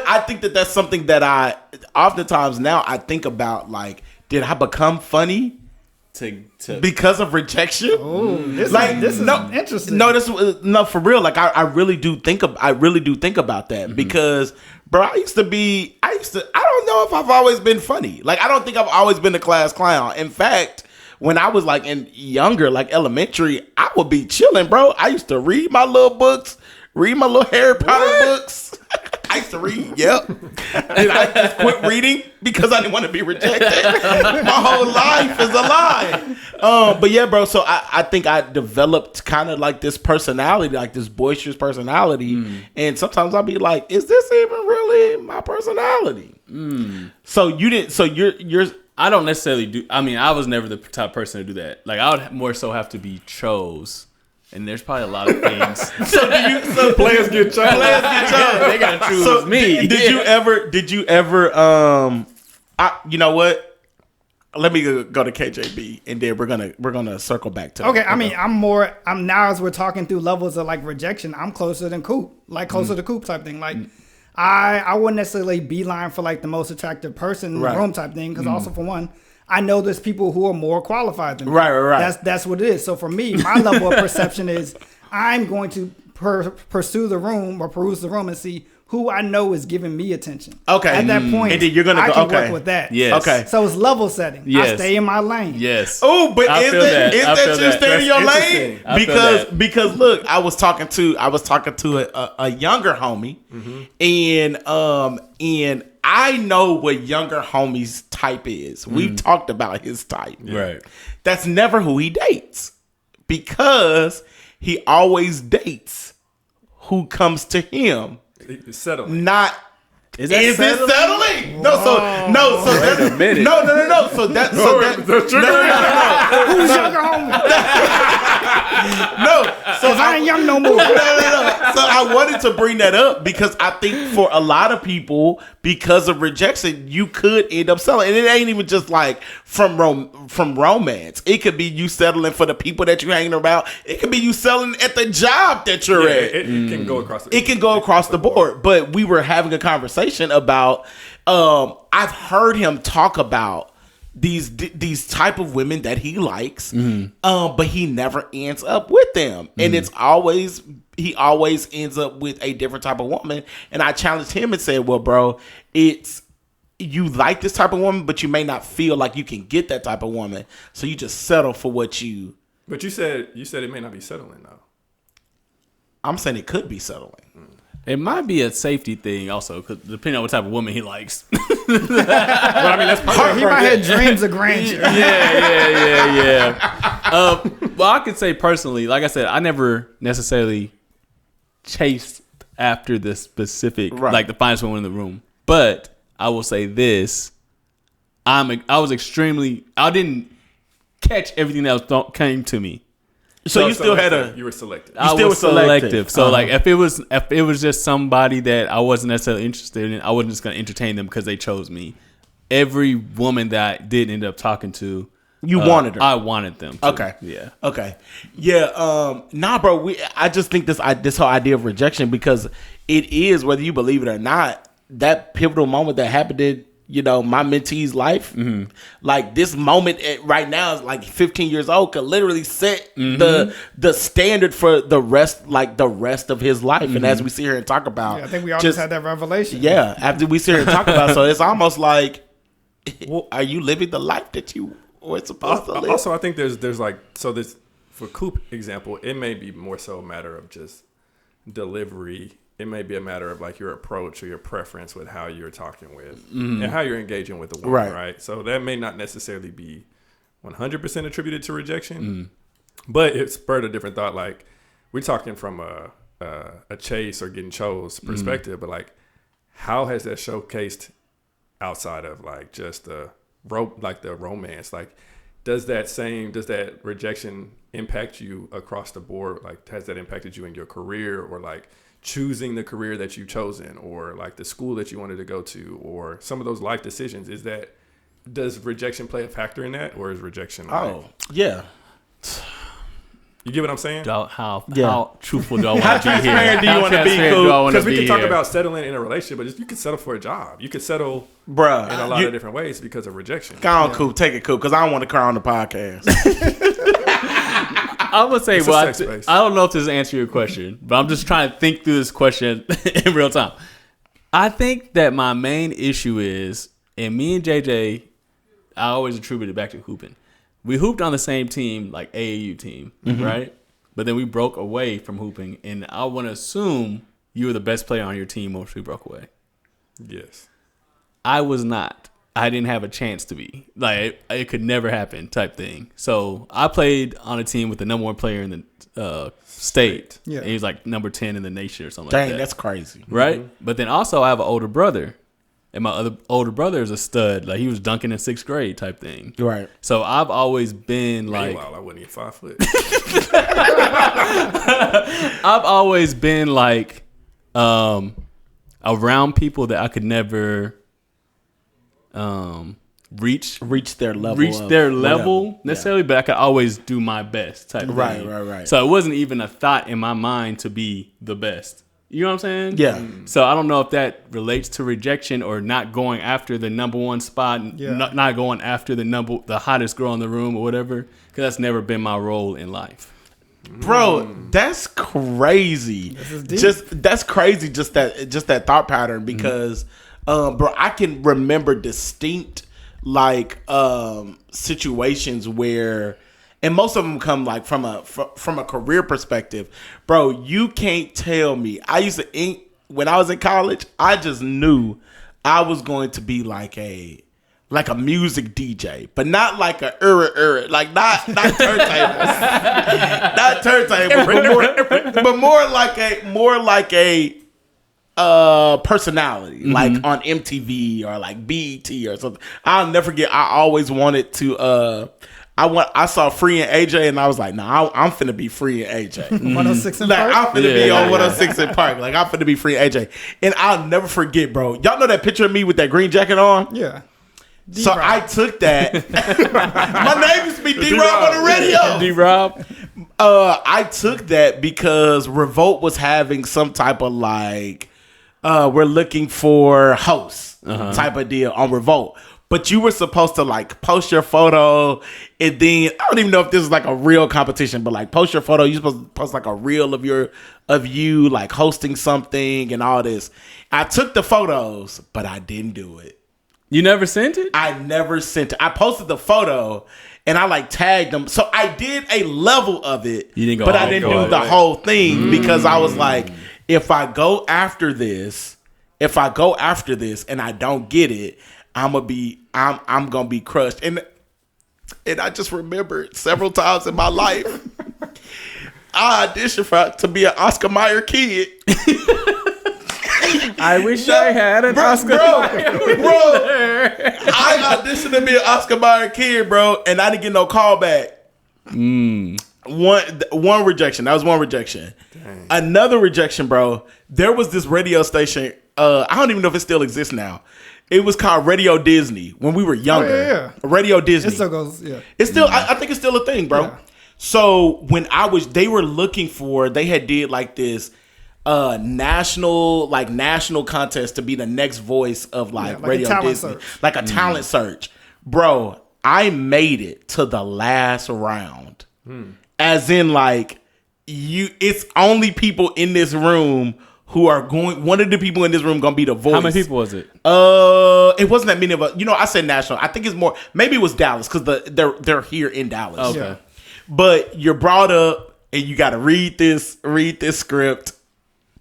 I think that's something that I oftentimes now I think about. Like, did I become funny to because of rejection? Oh, this is interesting. No, for real. Like, I really do think about that because, bro, I don't know if I've always been funny. Like, I don't think I've always been a class clown. In fact, when I was like in younger, like elementary, I would be chilling, bro. I used to read my little books, read my little Harry Potter books. I used to read, yep. And I just quit reading because I didn't want to be rejected. My whole life is a lie. But yeah, bro, so I think I developed kind of like this personality, like this boisterous personality. And sometimes I'll be like, is this even really my personality? So you're I don't necessarily do. I mean, I was never the type of person to do that. Like, I would more so have to be chose, and there's probably a lot of things. So players get chose. They gotta choose me. Did you ever? You know what? Let me go to KJB, and then we're gonna circle back to. Okay, I mean, I'm now as we're talking through levels of like rejection, I'm closer than Coop, like closer to Coop type thing, like. I wouldn't necessarily beeline for like the most attractive person in the room type thing because also for one, I know there's people who are more qualified than me. Right. That's what it is. So for me, my level of perception is I'm going to pursue the room or peruse the room and see who I know is giving me attention. Okay. At that point, and then you're gonna work with that. Yes. Okay. So it's level setting. Yes. I stay in my lane. Yes. Oh, but is that you staying in your lane? Because look, I was talking to a younger homie, and I know what younger homie's type is. We've talked about his type. Right. That's never who he dates because he always dates who comes to him. Settling. Not is it settling? No, so wait a minute. No. So that no. Who's younger homie? No, so I ain't young no more. No. So I wanted to bring that up because I think for a lot of people, because of rejection, you could end up settling, and it ain't even just like from romance. It could be you settling for the people that you're hanging around. It could be you settling at the job that you're at. It can go across. It can go across the board. But we were having a conversation about. I've heard him talk about these type of women that he likes, but he never ends up with them, and he always ends up with a different type of woman. And I challenged him and said, "Well, bro, you like this type of woman, but you may not feel like you can get that type of woman, so you just settle for what you." But you said it may not be settling though. I'm saying it could be settling. It might be a safety thing also, cause depending on what type of woman he likes. But I mean, that's part He might have dreams of grandeur. Yeah. Well, I could say personally, like I said, I never necessarily chased after the specific, like the finest woman in the room. But I will say this: I didn't catch everything that came to me. So you still had you were selective. I was selective. So like if it was just somebody that I wasn't necessarily interested in, I wasn't just gonna entertain them because they chose me. Every woman that I did end up talking to, you wanted her. I wanted them to. Okay. Yeah. Okay. Yeah. Nah, bro. I just think this whole idea of rejection, because it is, whether you believe it or not, that pivotal moment that happened in my mentee's life. Like this moment right now is like 15 years old, could literally set the standard for the rest of his life. And as we sit here and talk about, I think we all just had that revelation. Yeah. After we sit here and talk about, so it's almost like, are you living the life that you were supposed to live? Also, I think there's like, so this, for Coop example, it may be more so a matter of just delivery. It may be a matter of like your approach or your preference with how you're talking with and how you're engaging with the woman, right? So that may not necessarily be 100% attributed to rejection, but it spurred a different thought. Like we're talking from a chase or getting chose perspective, but like how has that showcased outside of like just the romance? Like does that rejection impact you across the board? Like has that impacted you in your career or like choosing the career that you've chosen or like the school that you wanted to go to or some of those life decisions? Does rejection play a factor in that, or is rejection yeah. You get what I'm saying? How truthful do I want to be here? How transparent do you want to be, Coop? Because we can talk about settling in a relationship, but you can settle for a job. You can settle in a lot of different ways because of rejection. Go on, Coop. Take it, Coop, because I don't want to cry on the podcast. I would say, I don't know if this answers your question, but I'm just trying to think through this question in real time. I think that my main issue is, and me and JJ, I always attribute it back to hooping. We hooped on the same team, like AAU team, right? But then we broke away from hooping, and I want to assume you were the best player on your team once we broke away. Yes. I was not. I didn't have a chance to be. Like, it could never happen type thing. So I played on a team with the number one player in the state. Yeah. And he was like number 10 in the nation or something like that. Dang, that's crazy. Right? Mm-hmm. But then also I have an older brother. And my other older brother is a stud. Like, he was dunking in 6th grade type thing. Right. So I've always been like... Meanwhile, I wasn't even 5 foot. I've always been like around people that I could never reach their level necessarily, but I could always do my best type thing. Right. So it wasn't even a thought in my mind to be the best. You know what I'm saying? Yeah. So I don't know if that relates to rejection or not going after the number one spot, not going after the hottest girl in the room or whatever, because that's never been my role in life. Bro, that's crazy. That's crazy. Just that thought pattern, because, bro, I can remember distinct situations where. And most of them come like from a career perspective, bro. You can't tell me. When I was in college, I just knew I was going to be like a music DJ, but not like a like not turntables, not turntables, but more like a personality, like on MTV or like BET or something. I'll never forget. I always wanted to. I saw Free and AJ, and I was like, nah, I'm finna be Free and AJ. 106 in Park? I'm finna be on 106 in Park. Like, I'm finna be Free and AJ. And I'll never forget, bro. Y'all know that picture of me with that green jacket on? Yeah. So I took that. My name used to be D-Rob on the radio. D-Rob? I took that because Revolt was having some type of we're looking for hosts type of deal on Revolt. But you were supposed to post your photo, and then I don't even know if this is like a real competition, but post your photo. You're supposed to post a reel of you hosting something and all this. I took the photos, but I didn't do it. You never sent it? I never sent it. I posted the photo and I tagged them. So I did a level of it, but I didn't do the whole thing because I was like, if I go after this and I don't get it, I'm gonna be crushed. And I just remembered several times in my life I auditioned to be an Oscar Mayer kid. I wish I had an Oscar Mayer. Bro, I auditioned to be an Oscar Mayer kid, bro, and I didn't get no call back. One rejection. That was one rejection. Dang. Another rejection, bro. There was this radio station. I don't even know if it still exists now. It was called Radio Disney when we were younger. Oh, yeah. Radio Disney. It still goes, yeah. It's still, I think it's still a thing, bro. Yeah. So when they had did this national contest to be the next voice of Radio Disney. Search. Like a talent search. Bro, I made it to the last round. As in it's only people in this room who are going. One of the people in this room gonna be the voice. How many people was it? It wasn't that many of us. I said national. I think it's more. Maybe it was Dallas because they're here in Dallas. Okay. But you're brought up and you got to read this script,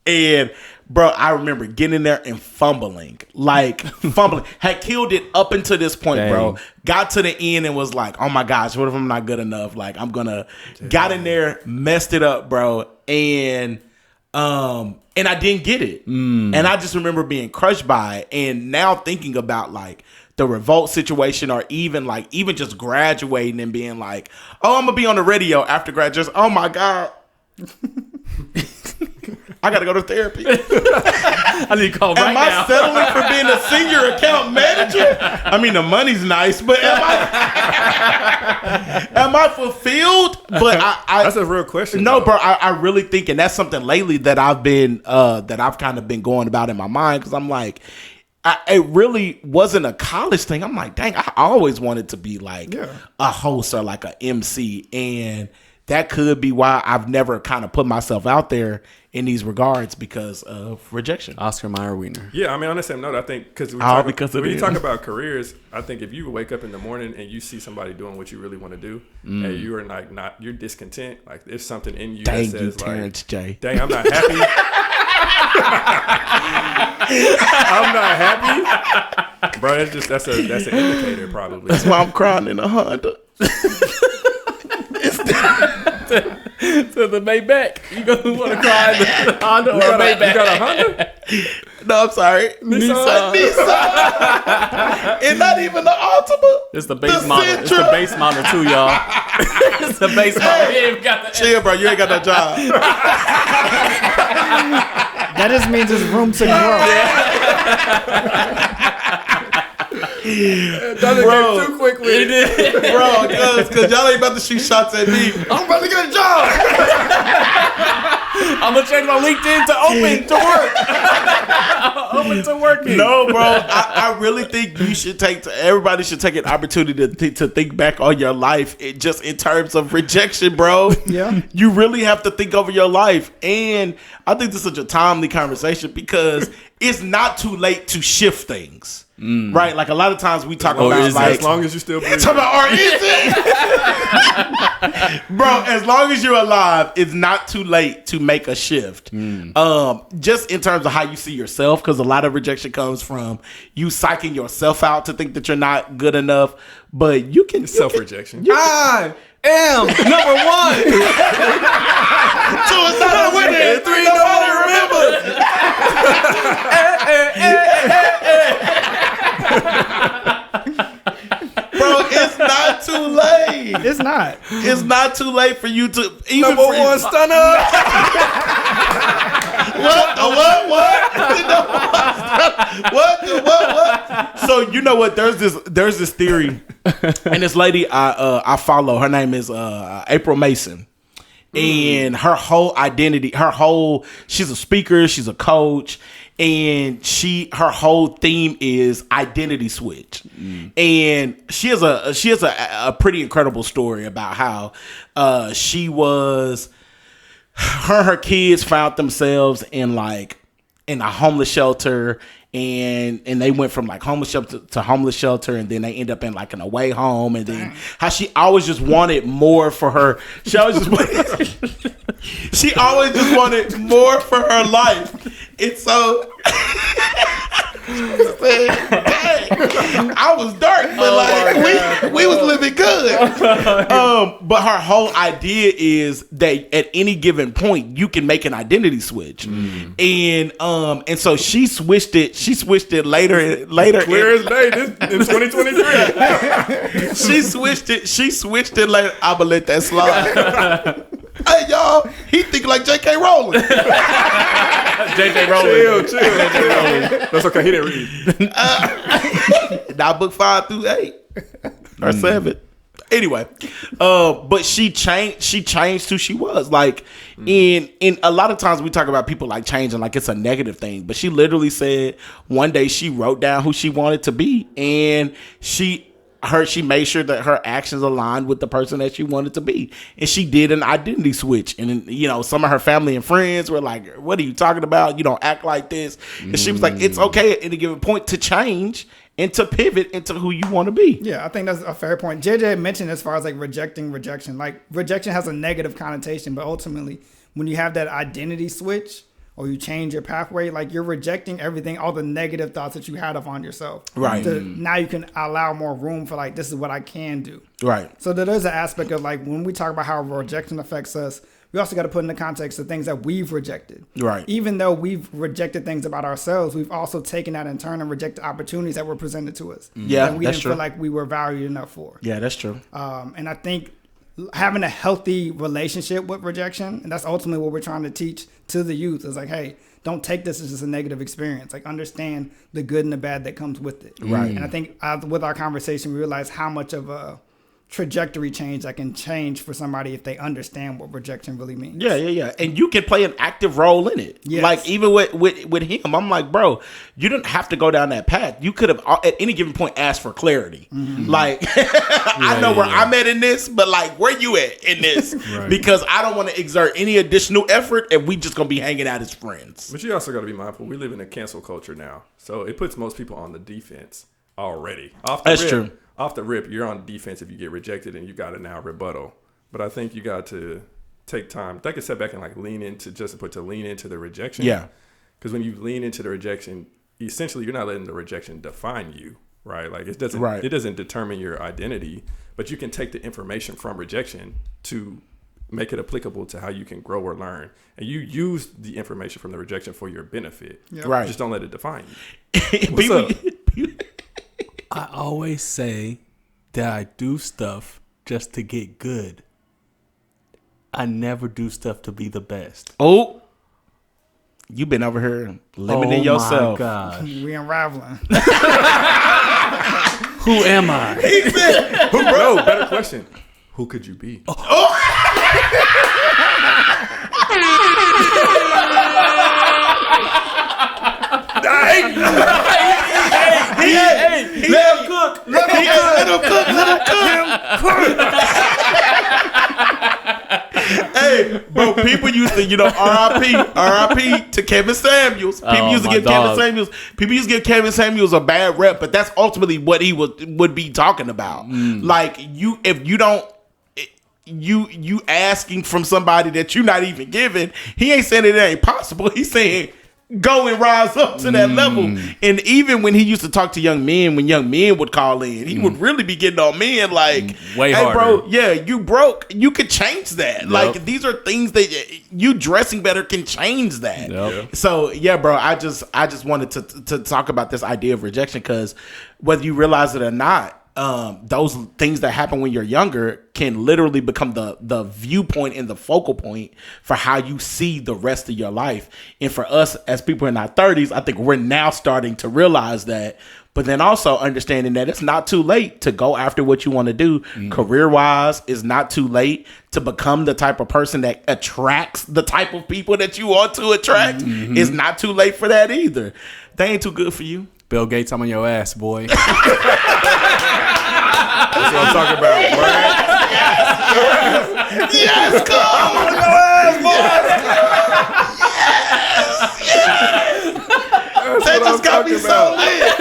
and bro, I remember getting in there and fumbling. Had killed it up until this point. Dang. Bro. Got to the end and was like, oh my gosh, what if I'm not good enough? I'm gonna. Got in there, messed it up, bro, and I didn't get it. And I just remember being crushed by it. And now thinking about the Revolt situation, or even just graduating and being like, oh, I'm gonna be on the radio after graduation. Oh my God. I got to go to therapy. I need to call right Am now. I settling for being a senior account manager? I mean, the money's nice, but am I fulfilled? But That's a real question. No, though. bro. I really think, and that's something lately that I've kind of been going about in my mind, because I'm like, it really wasn't a college thing. I'm like, dang, I always wanted to be like a host or like a MC, and that could be why I've never kind of put myself out there in these regards, because of rejection. Oscar Mayer Wiener. Yeah, I mean, on the same note, I think because when you talk about careers, I think if you wake up in the morning and you see somebody doing what you really want to do, and you are like you're discontent, like there's something in you Dang that says you, Terrence J. dang, I'm not happy. I'm not happy, bro. That's an indicator, probably. That's why I'm crying in a Honda. To the Maybach. You gonna want to cry in the Honda or a Maybach? You got a Honda? No, I'm sorry. Nissan. And not even the Altima. It's the base model. It's the base model too, y'all. It's the base model. You ain't got the Chill, bro. You ain't got no job. That just means there's room to grow. Bro, too quickly. bro, because y'all ain't about to shoot shots at me. I'm about to get a job. I'm gonna change my LinkedIn to open to work. Open to working. No, bro. I really think everybody should take an opportunity to think back on your life, just in terms of rejection, bro. Yeah. You really have to think over your life. And I think this is such a timely conversation, because it's not too late to shift things. Right? Like, a lot of times we talk about, like, as long as you still breathe. talk about, or is it? Bro, as long as you're alive, it's not too late to make a shift. Just in terms of how you see yourself, because a lot of rejection comes from you psyching yourself out to think that you're not good enough. But you can Self-rejection. I am number one. So it's not a winning. Three, nobody Bro, it's not too late. It's not. It's not too late for you to even Number one stunner. What? So you know what? There's this theory, and this lady I follow. Her name is April Mason, and her whole identity, she's a speaker, she's a coach, and her whole theme is identity switch. And she has a pretty incredible story about how her kids found themselves in a homeless shelter, and they went from like homeless shelter to homeless shelter, and then they end up in like an away home, and then how she always just wanted more for her. She always just wanted more for her life. And so I was dark, but we was living good. But her whole idea is that at any given point you can make an identity switch, and so she switched it. She switched it later. Clear as day. This in 2023. She switched it later. I'ma let that slide. Hey y'all, he think like J.K. Rowling. JJ Rowling. Chill. That's okay. He didn't read. Now book 5 through 8 or 7. Anyway, but she changed who she was. Like, in a lot of times we talk about people like changing like it's a negative thing, but she literally said one day she wrote down who she wanted to be, and she made sure that her actions aligned with the person that she wanted to be, and she did an identity switch. And some of her family and friends were like, "What are you talking about? You don't act like this." And she was like, "It's okay at any given point to change and to pivot into who you want to be." Yeah, I think that's a fair point. JJ mentioned as far as like rejection. Like, rejection has a negative connotation, but ultimately when you have that identity switch or you change your pathway, like, you're rejecting everything, all the negative thoughts that you had upon yourself. Right. Now you can allow more room for like, this is what I can do. Right. So there is an aspect of like, when we talk about how rejection affects us, we also got to put in the context of things that we've rejected. Right. Even though we've rejected things about ourselves, we've also taken that in turn and rejected opportunities that were presented to us. Yeah, that we that's didn't true. feel like we were valued enough for. Yeah, that's true. And I think having a healthy relationship with rejection. And that's ultimately what we're trying to teach to the youth. Is like, hey, don't take this as just a negative experience. Like, understand the good and the bad that comes with it. Right. And I think with our conversation, we realize how much of a trajectory change that can change for somebody if they understand what rejection really means. Yeah. And you can play an active role in it. Yes. Like, even with him, I'm like, bro, you didn't have to go down that path. You could have at any given point asked for clarity. Mm-hmm. Like, I know where I'm at in this, but like, where you at in this? Right. Because I don't want to exert any additional effort and we just gonna be hanging out as friends. But you also got to be mindful. We live in a cancel culture now, so it puts most people on the defense already. That's true. Off the rip, you're on defense if you get rejected, and you got to now rebuttal. But I think you got to take time, take a step back, and like lean into the rejection. Yeah. Because when you lean into the rejection, essentially you're not letting the rejection define you, right? Like it doesn't determine your identity, but you can take the information from rejection to make it applicable to how you can grow or learn. And you use the information from the rejection for your benefit. Yep. Right. Just don't let it define you. What's up? I always say that I do stuff just to get good. I never do stuff to be the best. Oh, you've been over here limiting yourself. Oh my gosh. We unraveling. Who am I? No, better question. Who could you be? Let him cook. Hey, bro, people used to, RIP to Kevin Samuels. People used to give Kevin Samuels a bad rep, but that's ultimately what he would be talking about. Like, if you don't, you asking from somebody that you're not even giving, he ain't saying it ain't possible. He's saying go and rise up to that level. And even when he used to talk to young men, when young men would call in, he would really be getting on men like, way hey, harder. bro, yeah, you broke. You could change that. Yep. Like, these are things that you dressing better can change that. Yep. So, yeah, bro, I just wanted to talk about this idea of rejection, because whether you realize it or not, those things that happen when you're younger can literally become the viewpoint and the focal point for how you see the rest of your life. And for us as people in our 30s, I think we're now starting to realize that, but then also understanding that it's not too late to go after what you want to do. Career-wise, it's not too late to become the type of person that attracts the type of people that you want to attract. It's not too late for that either. They ain't too good for you. Bill Gates, I'm on your ass, boy. That's what I'm talking about, right? Yes, come on your ass, boy. That just got me so lit.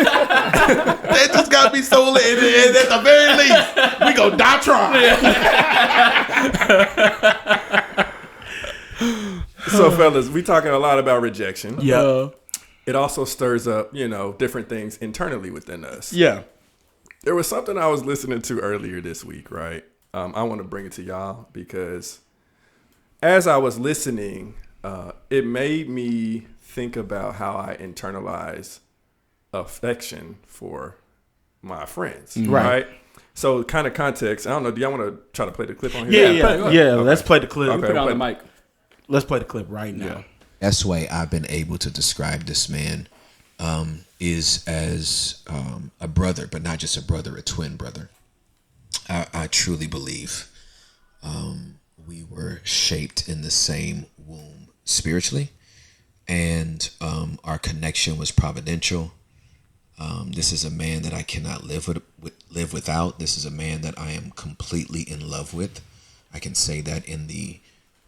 That just got me so lit. And at the very least, we go die trying. So, fellas, we talking a lot about rejection. Yeah. It also stirs up, different things internally within us. Yeah. There was something I was listening to earlier this week, right? I want to bring it to y'all because as I was listening, it made me think about how I internalize affection for my friends, right? So kind of context, I don't know, do y'all want to try to play the clip on here? Yeah. Okay. Let's play the clip. Okay. Put it on the mic. Let's play the clip right now. Yeah. Best way I've been able to describe this man is as a brother, but not just a brother, a twin brother. I truly believe we were shaped in the same womb spiritually, and our connection was providential. This is a man that I cannot live without. This is a man that I am completely in love with. I can say that in the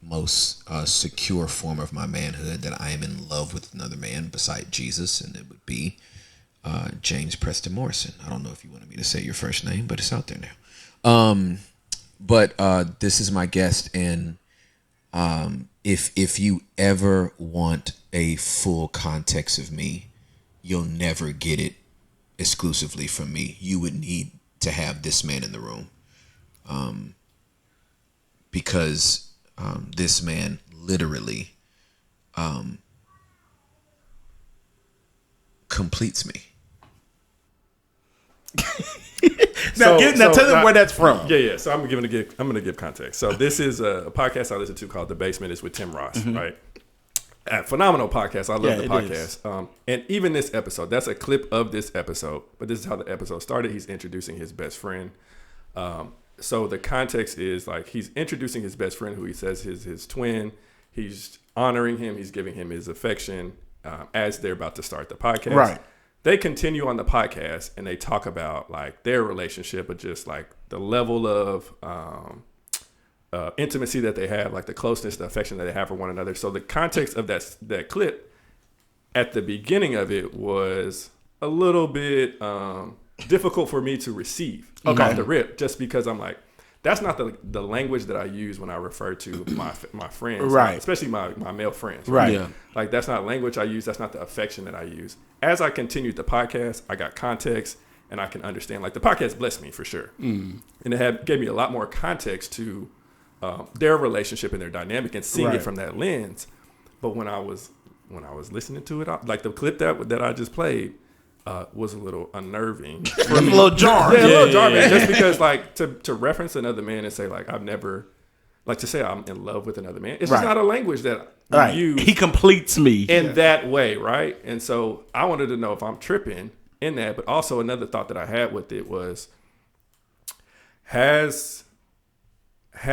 most secure form of my manhood, that I am in love with another man beside Jesus, and it would be James Preston Morrison. I don't know if you wanted me to say your first name, but it's out there now. But this is my guest, and if you ever want a full context of me, you'll never get it exclusively from me. You would need to have this man in the room, because this man literally completes me. Now tell them where that's from. Yeah. So I'm gonna give context. So this is a podcast I listen to called The Basement. It's with Tim Ross, right? Phenomenal podcast. I love the podcast. And even this episode, that's a clip of this episode. But this is how the episode started. He's introducing his best friend. So the context is like he's introducing his best friend, who he says is his twin. He's honoring him. He's giving him his affection as they're about to start the podcast. Right. They continue on the podcast and they talk about like their relationship, but just like the level of intimacy that they have, like the closeness, the affection that they have for one another. So the context of that clip at the beginning of it was a little bit difficult for me to receive off the rip, just because I'm like, that's not the language that I use when I refer to my friends, right? Especially my male friends, right? Yeah. Like that's not language I use. That's not the affection that I use. As I continued the podcast, I got context and I can understand. Like the podcast blessed me for sure, and it gave me a lot more context to their relationship and their dynamic, and seeing it from that lens. But when I was listening to it, like the clip that I just played. Was a little unnerving. A little jarring. Yeah, a little jarring. Just because, like, to reference another man and say, like, I've never, like, to say I'm in love with another man. It's just not a language that we use. He completes me in that way, right? And so I wanted to know if I'm tripping in that. But also another thought that I had with it was, has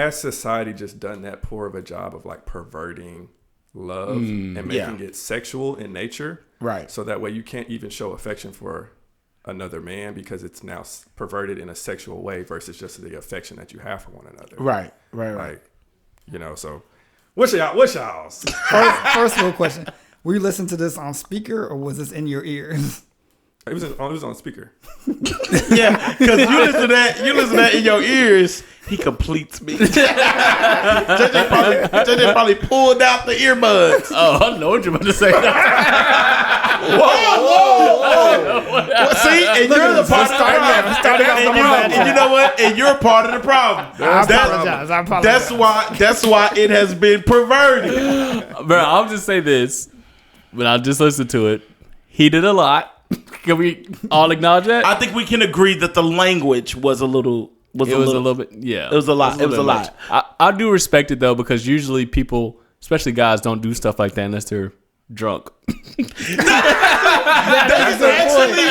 society just done that poor of a job of, like, perverting love and making it sexual in nature? Right. So that way you can't even show affection for another man because it's now perverted in a sexual way versus just the affection that you have for one another. Right. Like, so what's y'all's? First little question. Were you listening to this on speaker or was this in your ears? It was on speaker. Yeah, because you listen to that in your ears, he completes me. JJ probably pulled out the earbuds. Oh, I know what you're about to say. Whoa. See, and you're the part of the problem. And you know what? And you're part of the problem. I apologize. That's why it has been perverted. Bro, I'll just say this. When I just listened to it, he did a lot. Can we all acknowledge that? I think we can agree that the language was a little. It was a little bit. Yeah, it was a lot. It was a lot. I do respect it though, because usually people, especially guys, don't do stuff like that unless they're drunk. That is actually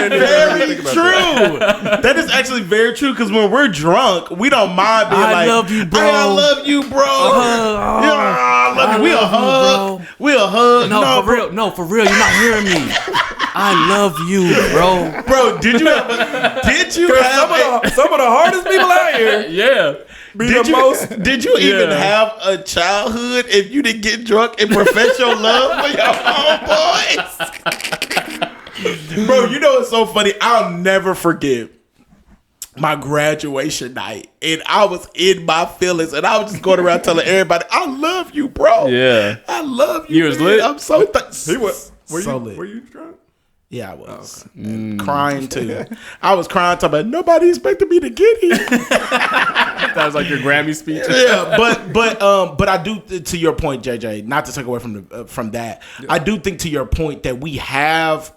very true. That is actually very true, because when we're drunk, we don't mind being I love you, bro. I love you, bro. I love you. We'll hug. We'll hug. No, for real. No, for real. You're not hearing me. I love you, bro. Bro, did you have some of the hardest people out here? Yeah. Did you even have a childhood if you didn't get drunk and profess your love for your homeboys? Bro, you know what's so funny? I'll never forget my graduation night, and I was in my feelings, and I was just going around telling everybody, I love you, bro. Yeah. I love you. You was lit? I'm so lit. Were you drunk? Yeah, I was. Crying too. I was crying, talking about nobody expected me to get here. That was like your Grammy speech. Yeah, but I do, to your point, JJ, not to take away from that. Yeah. I do think, to your point, that we have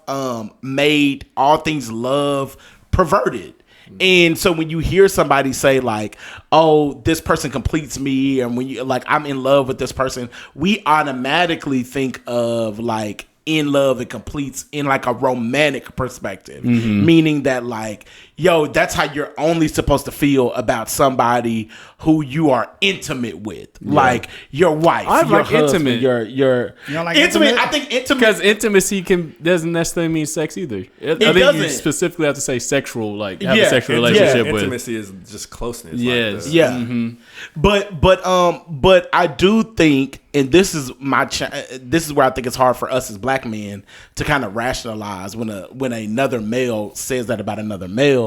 made all things love perverted. And so when you hear somebody say like, oh, this person completes me, and when you like, I'm in love with this person, we automatically think of like in love and completes in like a romantic perspective, meaning that like, yo, that's how you're only supposed to feel about somebody who you are intimate with, like your wife. I your like husband, intimate. You don't like intimate. intimate? I think intimate, Because intimacy doesn't necessarily mean sex either. I think doesn't. you specifically have to say sexual, like have a sexual relationship with. Intimacy is just closeness. Yes. Like But I do think, and this is this is where I think it's hard for us as black men to kind of rationalize when another male says that about another male,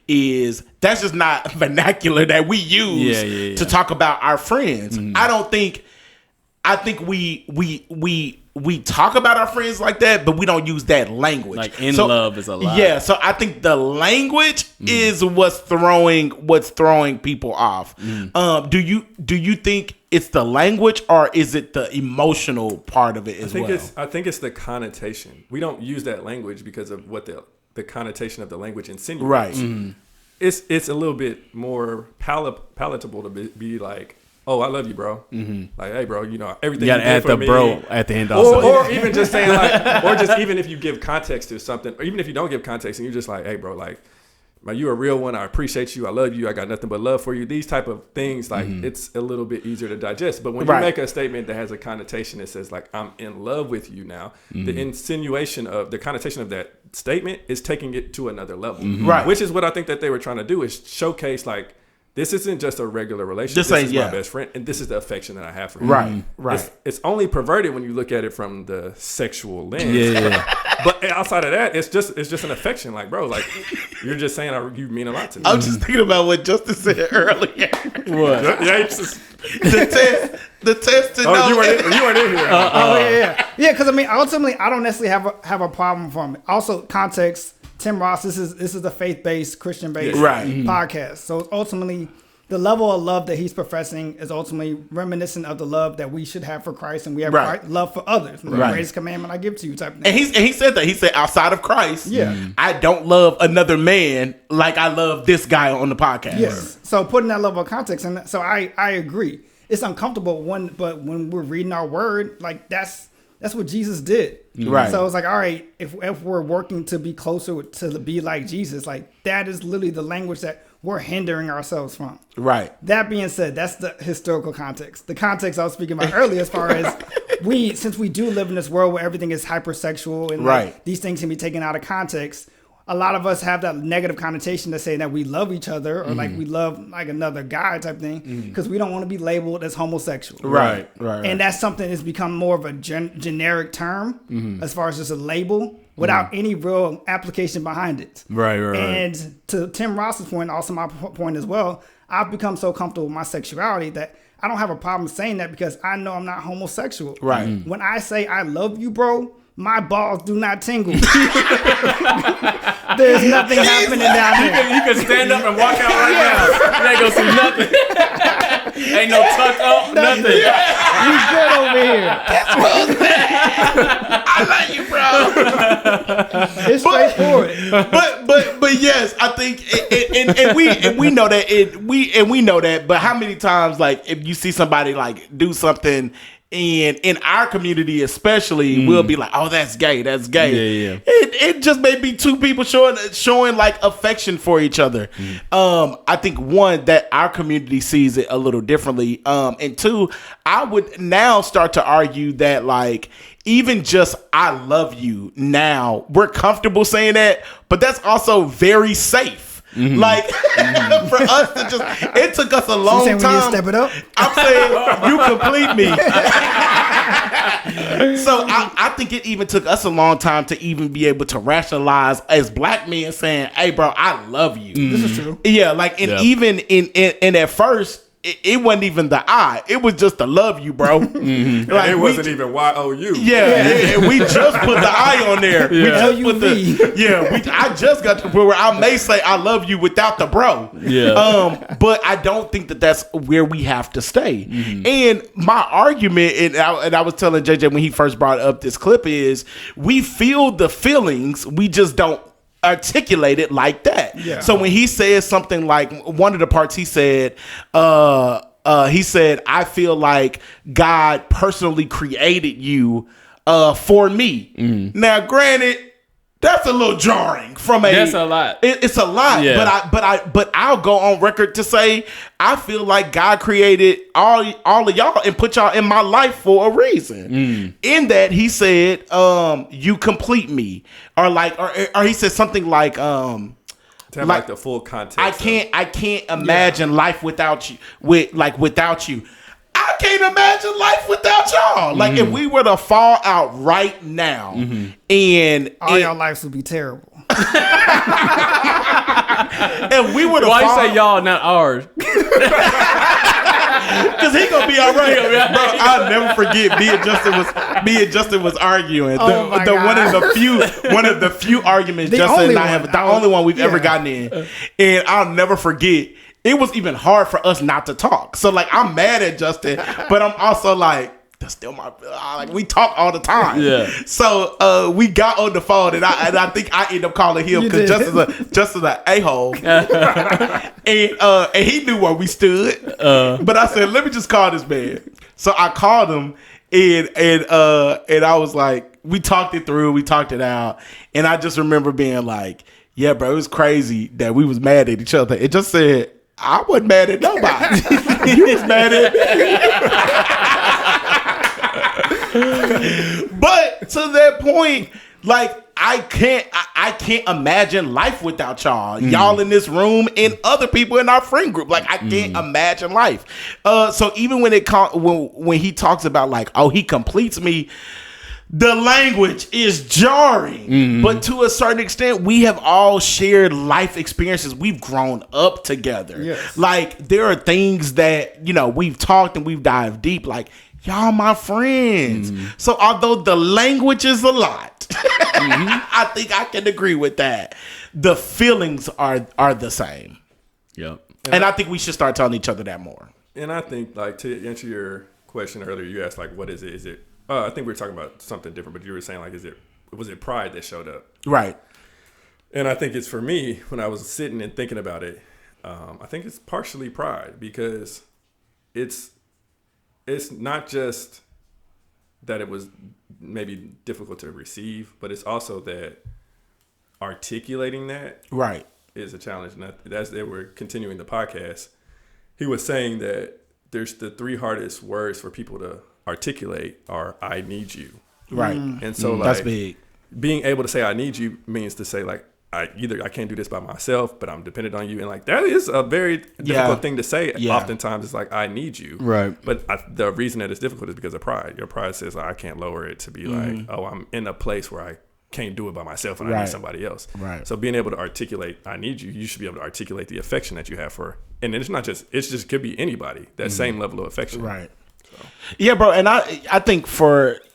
is that's just not vernacular that we use to talk about our friends. I think we talk about our friends like that, but we don't use that language. Like love is a lot. Yeah, so I think the language is what's throwing people off. Do you think it's the language, or is it the emotional part of it as well? I think it's the connotation. We don't use that language because of what the the connotation of the language insinuates. Right. It's a little bit more palatable to be like, oh, I love you, bro. Like, hey, bro, you know, everything You you gotta did add for the me. bro at the end also. Or even just saying like, or just even if you give context to something, or even if you don't give context and you're just like, hey, bro, like, you're a real one. I appreciate you. I love you. I got nothing but love for you. These type of things, like, it's a little bit easier to digest. But when you make a statement that has a connotation that says, like, I'm in love with you now, the insinuation of the connotation of that statement is taking it to another level. Right. Which is what I think that they were trying to do, is showcase, like, this isn't just a regular relationship. This is my best friend, and this is the affection that I have for him. Right. It's only perverted when you look at it from the sexual lens. Yeah. But outside of that, it's just an affection. Like, bro, like, you're just saying you mean a lot to me. I'm just thinking about what Justin said earlier. What? Yeah, it's just, the test to know. you weren't in here. Yeah. Because I mean, ultimately, I don't necessarily have a problem from it. Also, context. Tim Ross, this is a faith-based, Christian-based podcast. So ultimately, the level of love that he's professing is ultimately reminiscent of the love that we should have for Christ, and we have love for others. The greatest commandment I give to you, type of thing. And he said that. He said, outside of Christ, I don't love another man like I love this guy on the podcast. Yes. So putting that level of context, and so I agree. It's uncomfortable but when we're reading our word, like that's what Jesus did. Right. So it's like, all right, if we're working to be closer to be like Jesus, like that is literally the language that we're hindering ourselves from. Right. That being said, that's the historical context. The context I was speaking about earlier, as far as since we do live in this world where everything is hypersexual and like, these things can be taken out of context. A lot of us have that negative connotation to say that we love each other or like we love like another guy type thing because we don't want to be labeled as homosexual. Right. And that's something that's become more of a generic term as far as just a label without any real application behind it. Right. And to Tim Ross's point, also my point as well, I've become so comfortable with my sexuality that I don't have a problem saying that because I know I'm not homosexual. Right. When I say I love you, bro, my balls do not tingle. There's nothing happening down here. You can stand up and walk out right now. You ain't gonna see nothing. Ain't no tuck up, nothing. You good over here. I love you, bro. It's straightforward. But yes, I think and we know that we know that. But how many times, like, if you see somebody like do something, and in our community especially, we'll be like, oh, that's gay. Yeah. It just may be two people showing like affection for each other. I think one, that our community sees it a little differently. And two, I would now start to argue that like even just I love you, now we're comfortable saying that, but that's also very safe. Like for us to just, it took us a long saying time. we need to step it up? I'm saying you complete me. So I think it even took us a long time to even be able to rationalize as black men saying, "Hey, bro, I love you." This is true. Yeah, like and even in at first. It wasn't even the I. It was just the love you, bro. Like, it wasn't even YOU. Yeah, we just put the I on there. We just put the I just got to the point where I may say I love you without the bro. Yeah. But I don't think that that's where we have to stay. And my argument, and I was telling JJ when he first brought up this clip, is we feel the feelings, we just don't articulate it like that. So when he says something like, one of the parts he said, I feel like God personally created you for me. Now, granted, that's a little jarring from a. That's a lot. It's a lot. Yeah. But I'll go on record to say I feel like God created all of y'all and put y'all in my life for a reason. In that he said, you complete me, or he said something like like the full context. I can't imagine life without you. Without you. I can't imagine life without y'all. Like if we were to fall out right now, and all y'all lives would be terrible. And we would have. Why you say y'all, not ours? Because he gonna be all right, bro. I'll never forget. Me and Justin was arguing. One of the few arguments Justin and I have, the only one we've ever gotten in, and I'll never forget. It was even hard for us not to talk. So like, I'm mad at Justin, but I'm also like, that's still my like we talk all the time. Yeah. So we got on the phone and I think I ended up calling him because just as an a-hole. and he knew where we stood. But I said, let me just call this man. So I called him and I was like, we talked it through, we talked it out, and I just remember being like, yeah, bro, it was crazy that we was mad at each other. It just said, I wasn't mad at nobody. You was mad at me. But to that point, like I can't imagine life without y'all. Y'all in this room and other people in our friend group. Like I can't imagine life. So even when when he talks about like, oh, he completes me, the language is jarring, but to a certain extent, we have all shared life experiences. We've grown up together. Yes. Like there are things that, we've talked and we've dived deep. Like y'all my friends. So although the language is a lot, I think I can agree with that. The feelings are the same. Yep. And I think we should start telling each other that more. And I think, like, to answer your question earlier, you asked, like, what is it? Is it I think we were talking about something different, but you were saying, like, was it pride that showed up? Right. And I think it's, for me, when I was sitting and thinking about it, I think it's partially pride, because it's not just that it was maybe difficult to receive, but it's also that articulating that Right. is a challenge. And as they were continuing the podcast, he was saying that there's the 3 hardest words for people to articulate are "I need you." Right. And so like That's big. being able to say "I need you" means to say like I can't do this by myself, but I'm dependent on you. And like that is a very difficult thing to say. Yeah. Oftentimes it's like I need you. Right. But the reason that it's difficult is because of pride. Your pride says like, I can't lower it to be like, oh, I'm in a place where I can't do it by myself and I need somebody else. Right. So being able to articulate "I need you," you should be able to articulate the affection that you have for, and it's just could be anybody, that same level of affection. Right. So. Yeah, bro. And I think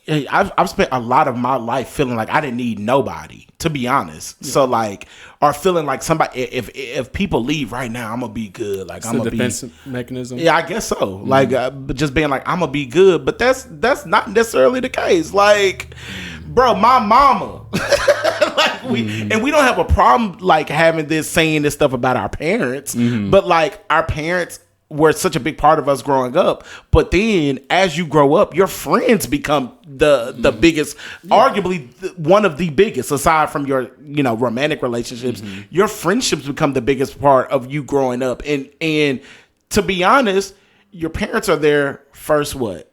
I've spent a lot of my life feeling like I didn't need nobody, to be honest. Yeah. So like, or feeling like somebody, if people leave right now, I'm gonna be good. Like I'm gonna be defense mechanism. Yeah, I guess so. Mm-hmm. Like just being like I'm gonna be good, but that's not necessarily the case. Like, bro, my mama, like and we don't have a problem like having this saying this stuff about our parents, but like our parents were such a big part of us growing up. But then as you grow up, your friends become the biggest, arguably one of the biggest, aside from your, romantic relationships, your friendships become the biggest part of you growing up. And to be honest, your parents are there first, 25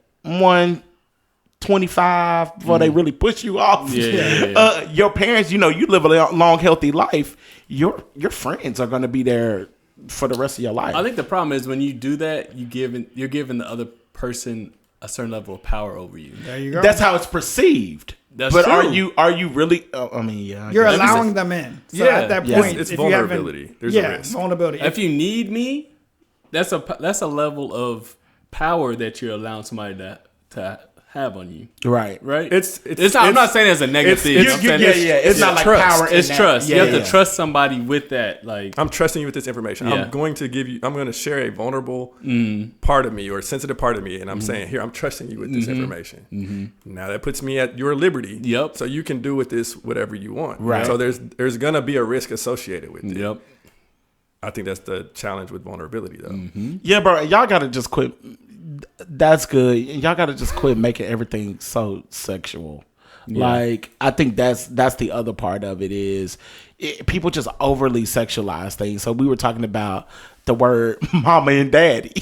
before they really push you off. Your parents, you live a long, healthy life. Your friends are going to be there for the rest of your life. I think the problem is when you do that, you're giving the other person a certain level of power over you. There you go. That's how it's perceived. That's but true. are you really? You're allowing them in. So at that point, it's if vulnerability. There's a risk. Vulnerability. If you need me, that's a level of power that you're allowing somebody to have on you. Right. I'm not saying it's a negative thing. It's not like trust. power. It's trust. You have to trust somebody with that. Like, I'm trusting you with this information. Yeah. I'm going to share a vulnerable part of me or a sensitive part of me, and I'm saying, here, I'm trusting you with this information. Now that puts me at your liberty. Yep. So you can do with this whatever you want. Right. So there's gonna be a risk associated with it. yep. I think that's the challenge with vulnerability, though. Yeah, bro. Y'all gotta just quit. That's good. Y'all gotta just quit making everything so sexual. Yeah. Like, I think that's the other part of it is people just overly sexualize things. So we were talking about the word mama and daddy.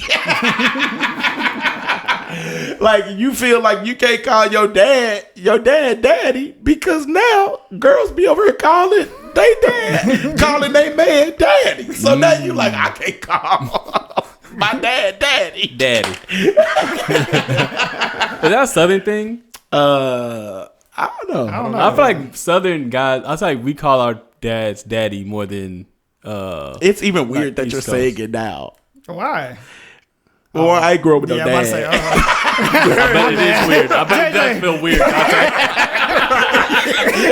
Like, you feel like you can't call your dad daddy because now girls be over here calling they dad, calling they man daddy. So now you like, I can't call my dad daddy. Is that a Southern thing? I don't know. I feel like Southern guys, I feel like we call our dads daddy more than it's even weird that you're saying it now. Why? Well, I grew up with no dad. I say, I bet it is weird. I bet it does feel weird.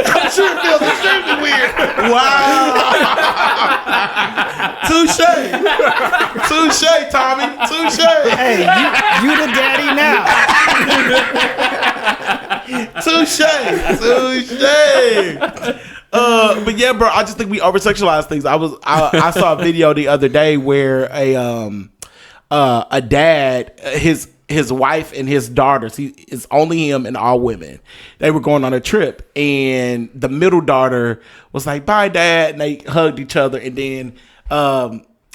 I'm sure it feels extremely weird. Wow. Touche, Tommy. Touche. Hey, you the daddy now. Touche. But yeah, bro, I just think we over sexualize things. I saw a video the other day where a dad, his wife and his daughters, it's only him and all women. They were going on a trip, and the middle daughter was like, "Bye, Dad," and they hugged each other, and then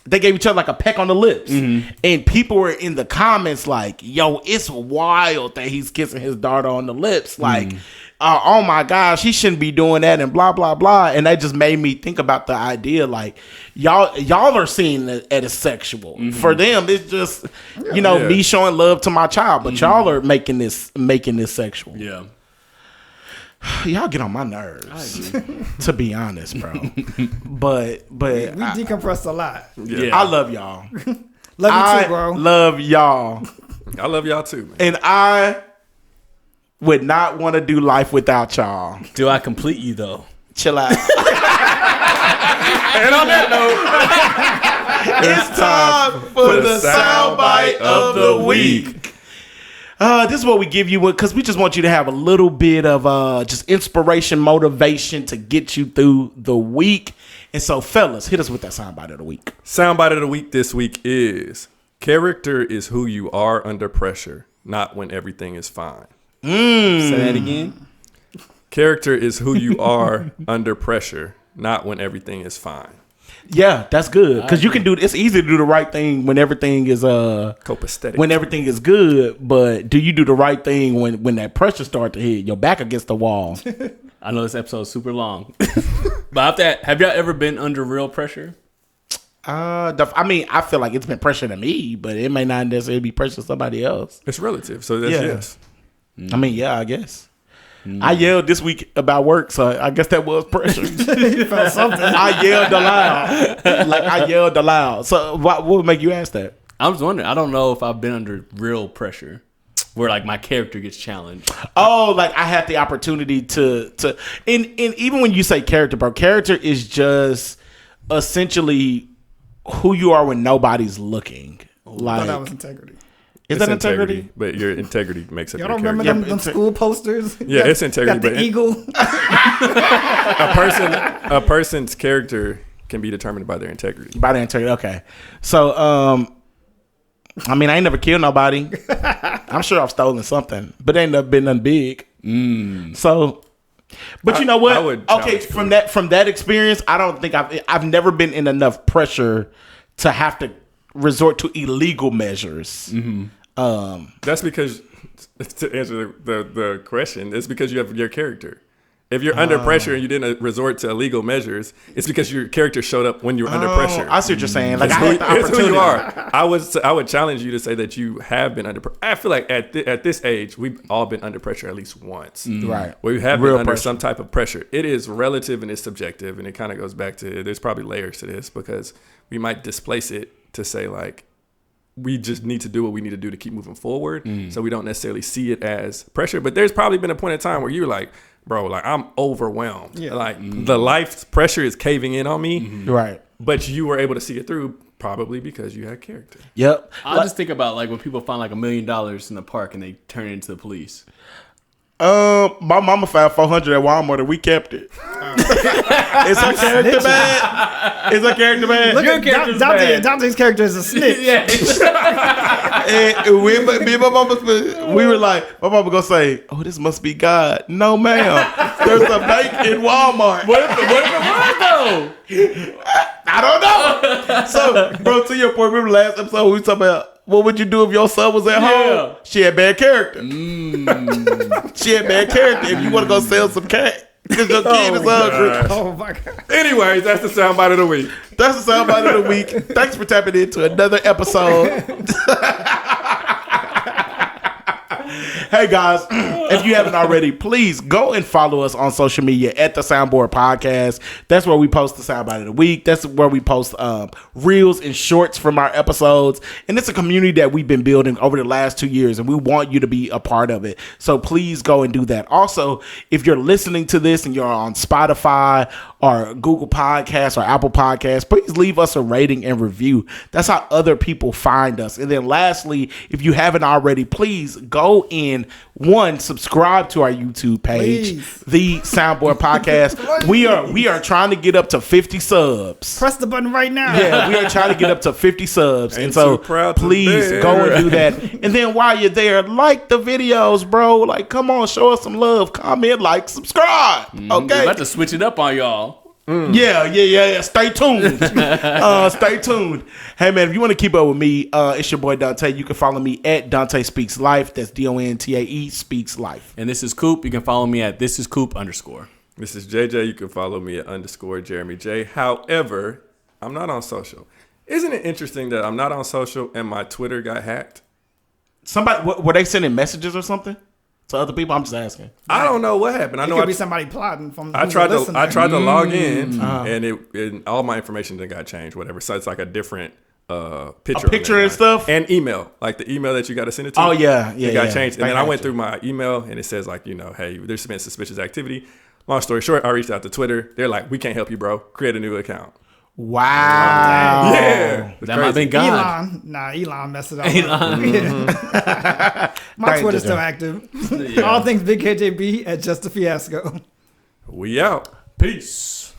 they gave each other like a peck on the lips. And people were in the comments like, "Yo, it's wild that he's kissing his daughter on the lips." Like, oh my gosh, he shouldn't be doing that, and blah blah blah. And that just made me think about the idea, like y'all are seeing it as sexual. For them, it's just me showing love to my child, but y'all are making this sexual. Yeah. Y'all get on my nerves, to be honest, bro. But We decompress a lot. Yeah. I love y'all. Love you too, bro. Love y'all, I love y'all too, man. and I would not want to do life without y'all. Do I complete you though? Chill out. And on that note, It's time for the soundbite of the week. This is what we give you because we just want you to have a little bit of just inspiration, motivation to get you through the week. And so, fellas, hit us with that soundbite of the week. soundbite of the week this week is: character is who you are under pressure, not when everything is fine. Say that again. Character is who you are under pressure, not when everything is fine. Yeah, that's good because you can do. It's easy to do the right thing when everything is Copacetic. when everything is good. But do you do the right thing when that pressure starts to hit your back against the wall? I know this episode is super long, but after that, have y'all ever been under real pressure? I mean, I feel like it's been pressure to me, but it may not necessarily be pressure to somebody else. It's relative, so that's Yeah. yes. I mean, yeah, I guess. I yelled this week about work, so I guess that was pressure. You felt something. I yelled aloud. So what would make you ask that? I was wondering. I don't know if I've been under real pressure, where like my character gets challenged. Oh, like I had the opportunity to and even when you say character, bro, character is just essentially who you are when nobody's looking. I Like, thought that was integrity. is that integrity? But your integrity makes up Y'all your don't remember character. them school posters? Yeah, it's integrity, Got the but eagle. A person's character can be determined by their integrity. By the integrity, okay. So, I mean, I ain't never killed nobody. I'm sure I've stolen something, but ain't never been nothing big. So, but you know what? I would Okay, challenge from that experience, I don't think I've never been in enough pressure to have to resort to illegal measures. That's because, to answer the question, it's because you have your character. If you're under pressure and you didn't resort to illegal measures, it's because your character showed up when you were under pressure. I see what you're saying. Like, It's I had the it's who opportunity. you are. I would challenge you to say that you have been under pressure. I feel like at this age, we've all been under pressure at least once. Right. We have Real been under pressure. some type of pressure. It is relative and it's subjective, and it kind of goes back to, there's probably layers to this, because we might displace it to say like, we just need to do what we need to do to keep moving forward. So we don't necessarily see it as pressure. But there's probably been a point in time where you're like, bro, like I'm overwhelmed. Yeah. Like the life pressure is caving in on me. Right. But you were able to see it through probably because you had character. Yep. I just think about like when people find like $1 million in the park and they turn it into the police. My mama found 400 at Walmart and we kept it. Is her character bad? Is her character bad? Look Your at character's Dontae's character is a snitch. Yeah. And me and my mama, we were like, my mama gonna say, "Oh, this must be God." No, ma'am. There's a bank in Walmart. What if it was though? I don't know. So, bro, to your point, remember last episode we were talking about what would you do if your son was at home? She had bad character. She had bad character. If you want to go sell some cat because your kid is hungry. Oh my god. Anyways, that's the soundbite of the week. That's the soundbite of the week. Thanks for tapping into another episode. Hey guys, if you haven't already, please go and follow us on social media at the Soundboard Podcast. That's where we post the soundbite of the week. That's where we post reels and shorts from our episodes. And it's a community that we've been building over the last 2 years, and we want you to be a part of it. So please go and do that. Also, if you're listening to this and you're on Spotify or Google Podcasts or Apple Podcasts, please leave us a rating and review. That's how other people find us. And then lastly, if you haven't already, please go in, subscribe to our YouTube page, The Soundboard Podcast. We are trying to get up to 50 subs. Press the button right now. Yeah, we are trying to get up to 50 subs. Ain't and so too proud to please there. go and do that. And then while you're there, like the videos, bro. Like, come on, show us some love. Comment, like, subscribe. Okay. We're about to switch it up on y'all. Yeah. Stay tuned. Stay tuned. Hey, man, if you want to keep up with me, it's your boy Dontae. You can follow me at Dontae Speaks Life. That's Dontae Speaks Life. And this is Coop. You can follow me at thisiscoop_. This is JJ. You can follow me at _Jeremy J. However, I'm not on social. Isn't it interesting that I'm not on social and my Twitter got hacked? Somebody, were they sending messages or something to other people? I'm just asking. I don't know what happened. I It know could be somebody plotting from. I tried to log in Uh-huh. and all my information then got changed. Whatever. So it's like a different picture. Picture and stuff? and email, like the email that you got to send it to. Oh, yeah. it got changed. And They then I hacked went you. through my email and it says like, hey, there's been suspicious activity. Long story short, I reached out to Twitter. They're like, we can't help you, bro. Create a new account. Wow. Yeah, That might have been God. Elon messed it up. Elon. My Thank Twitter's you. still active. All things Big KJB at Just a Fiasco. We out. Peace.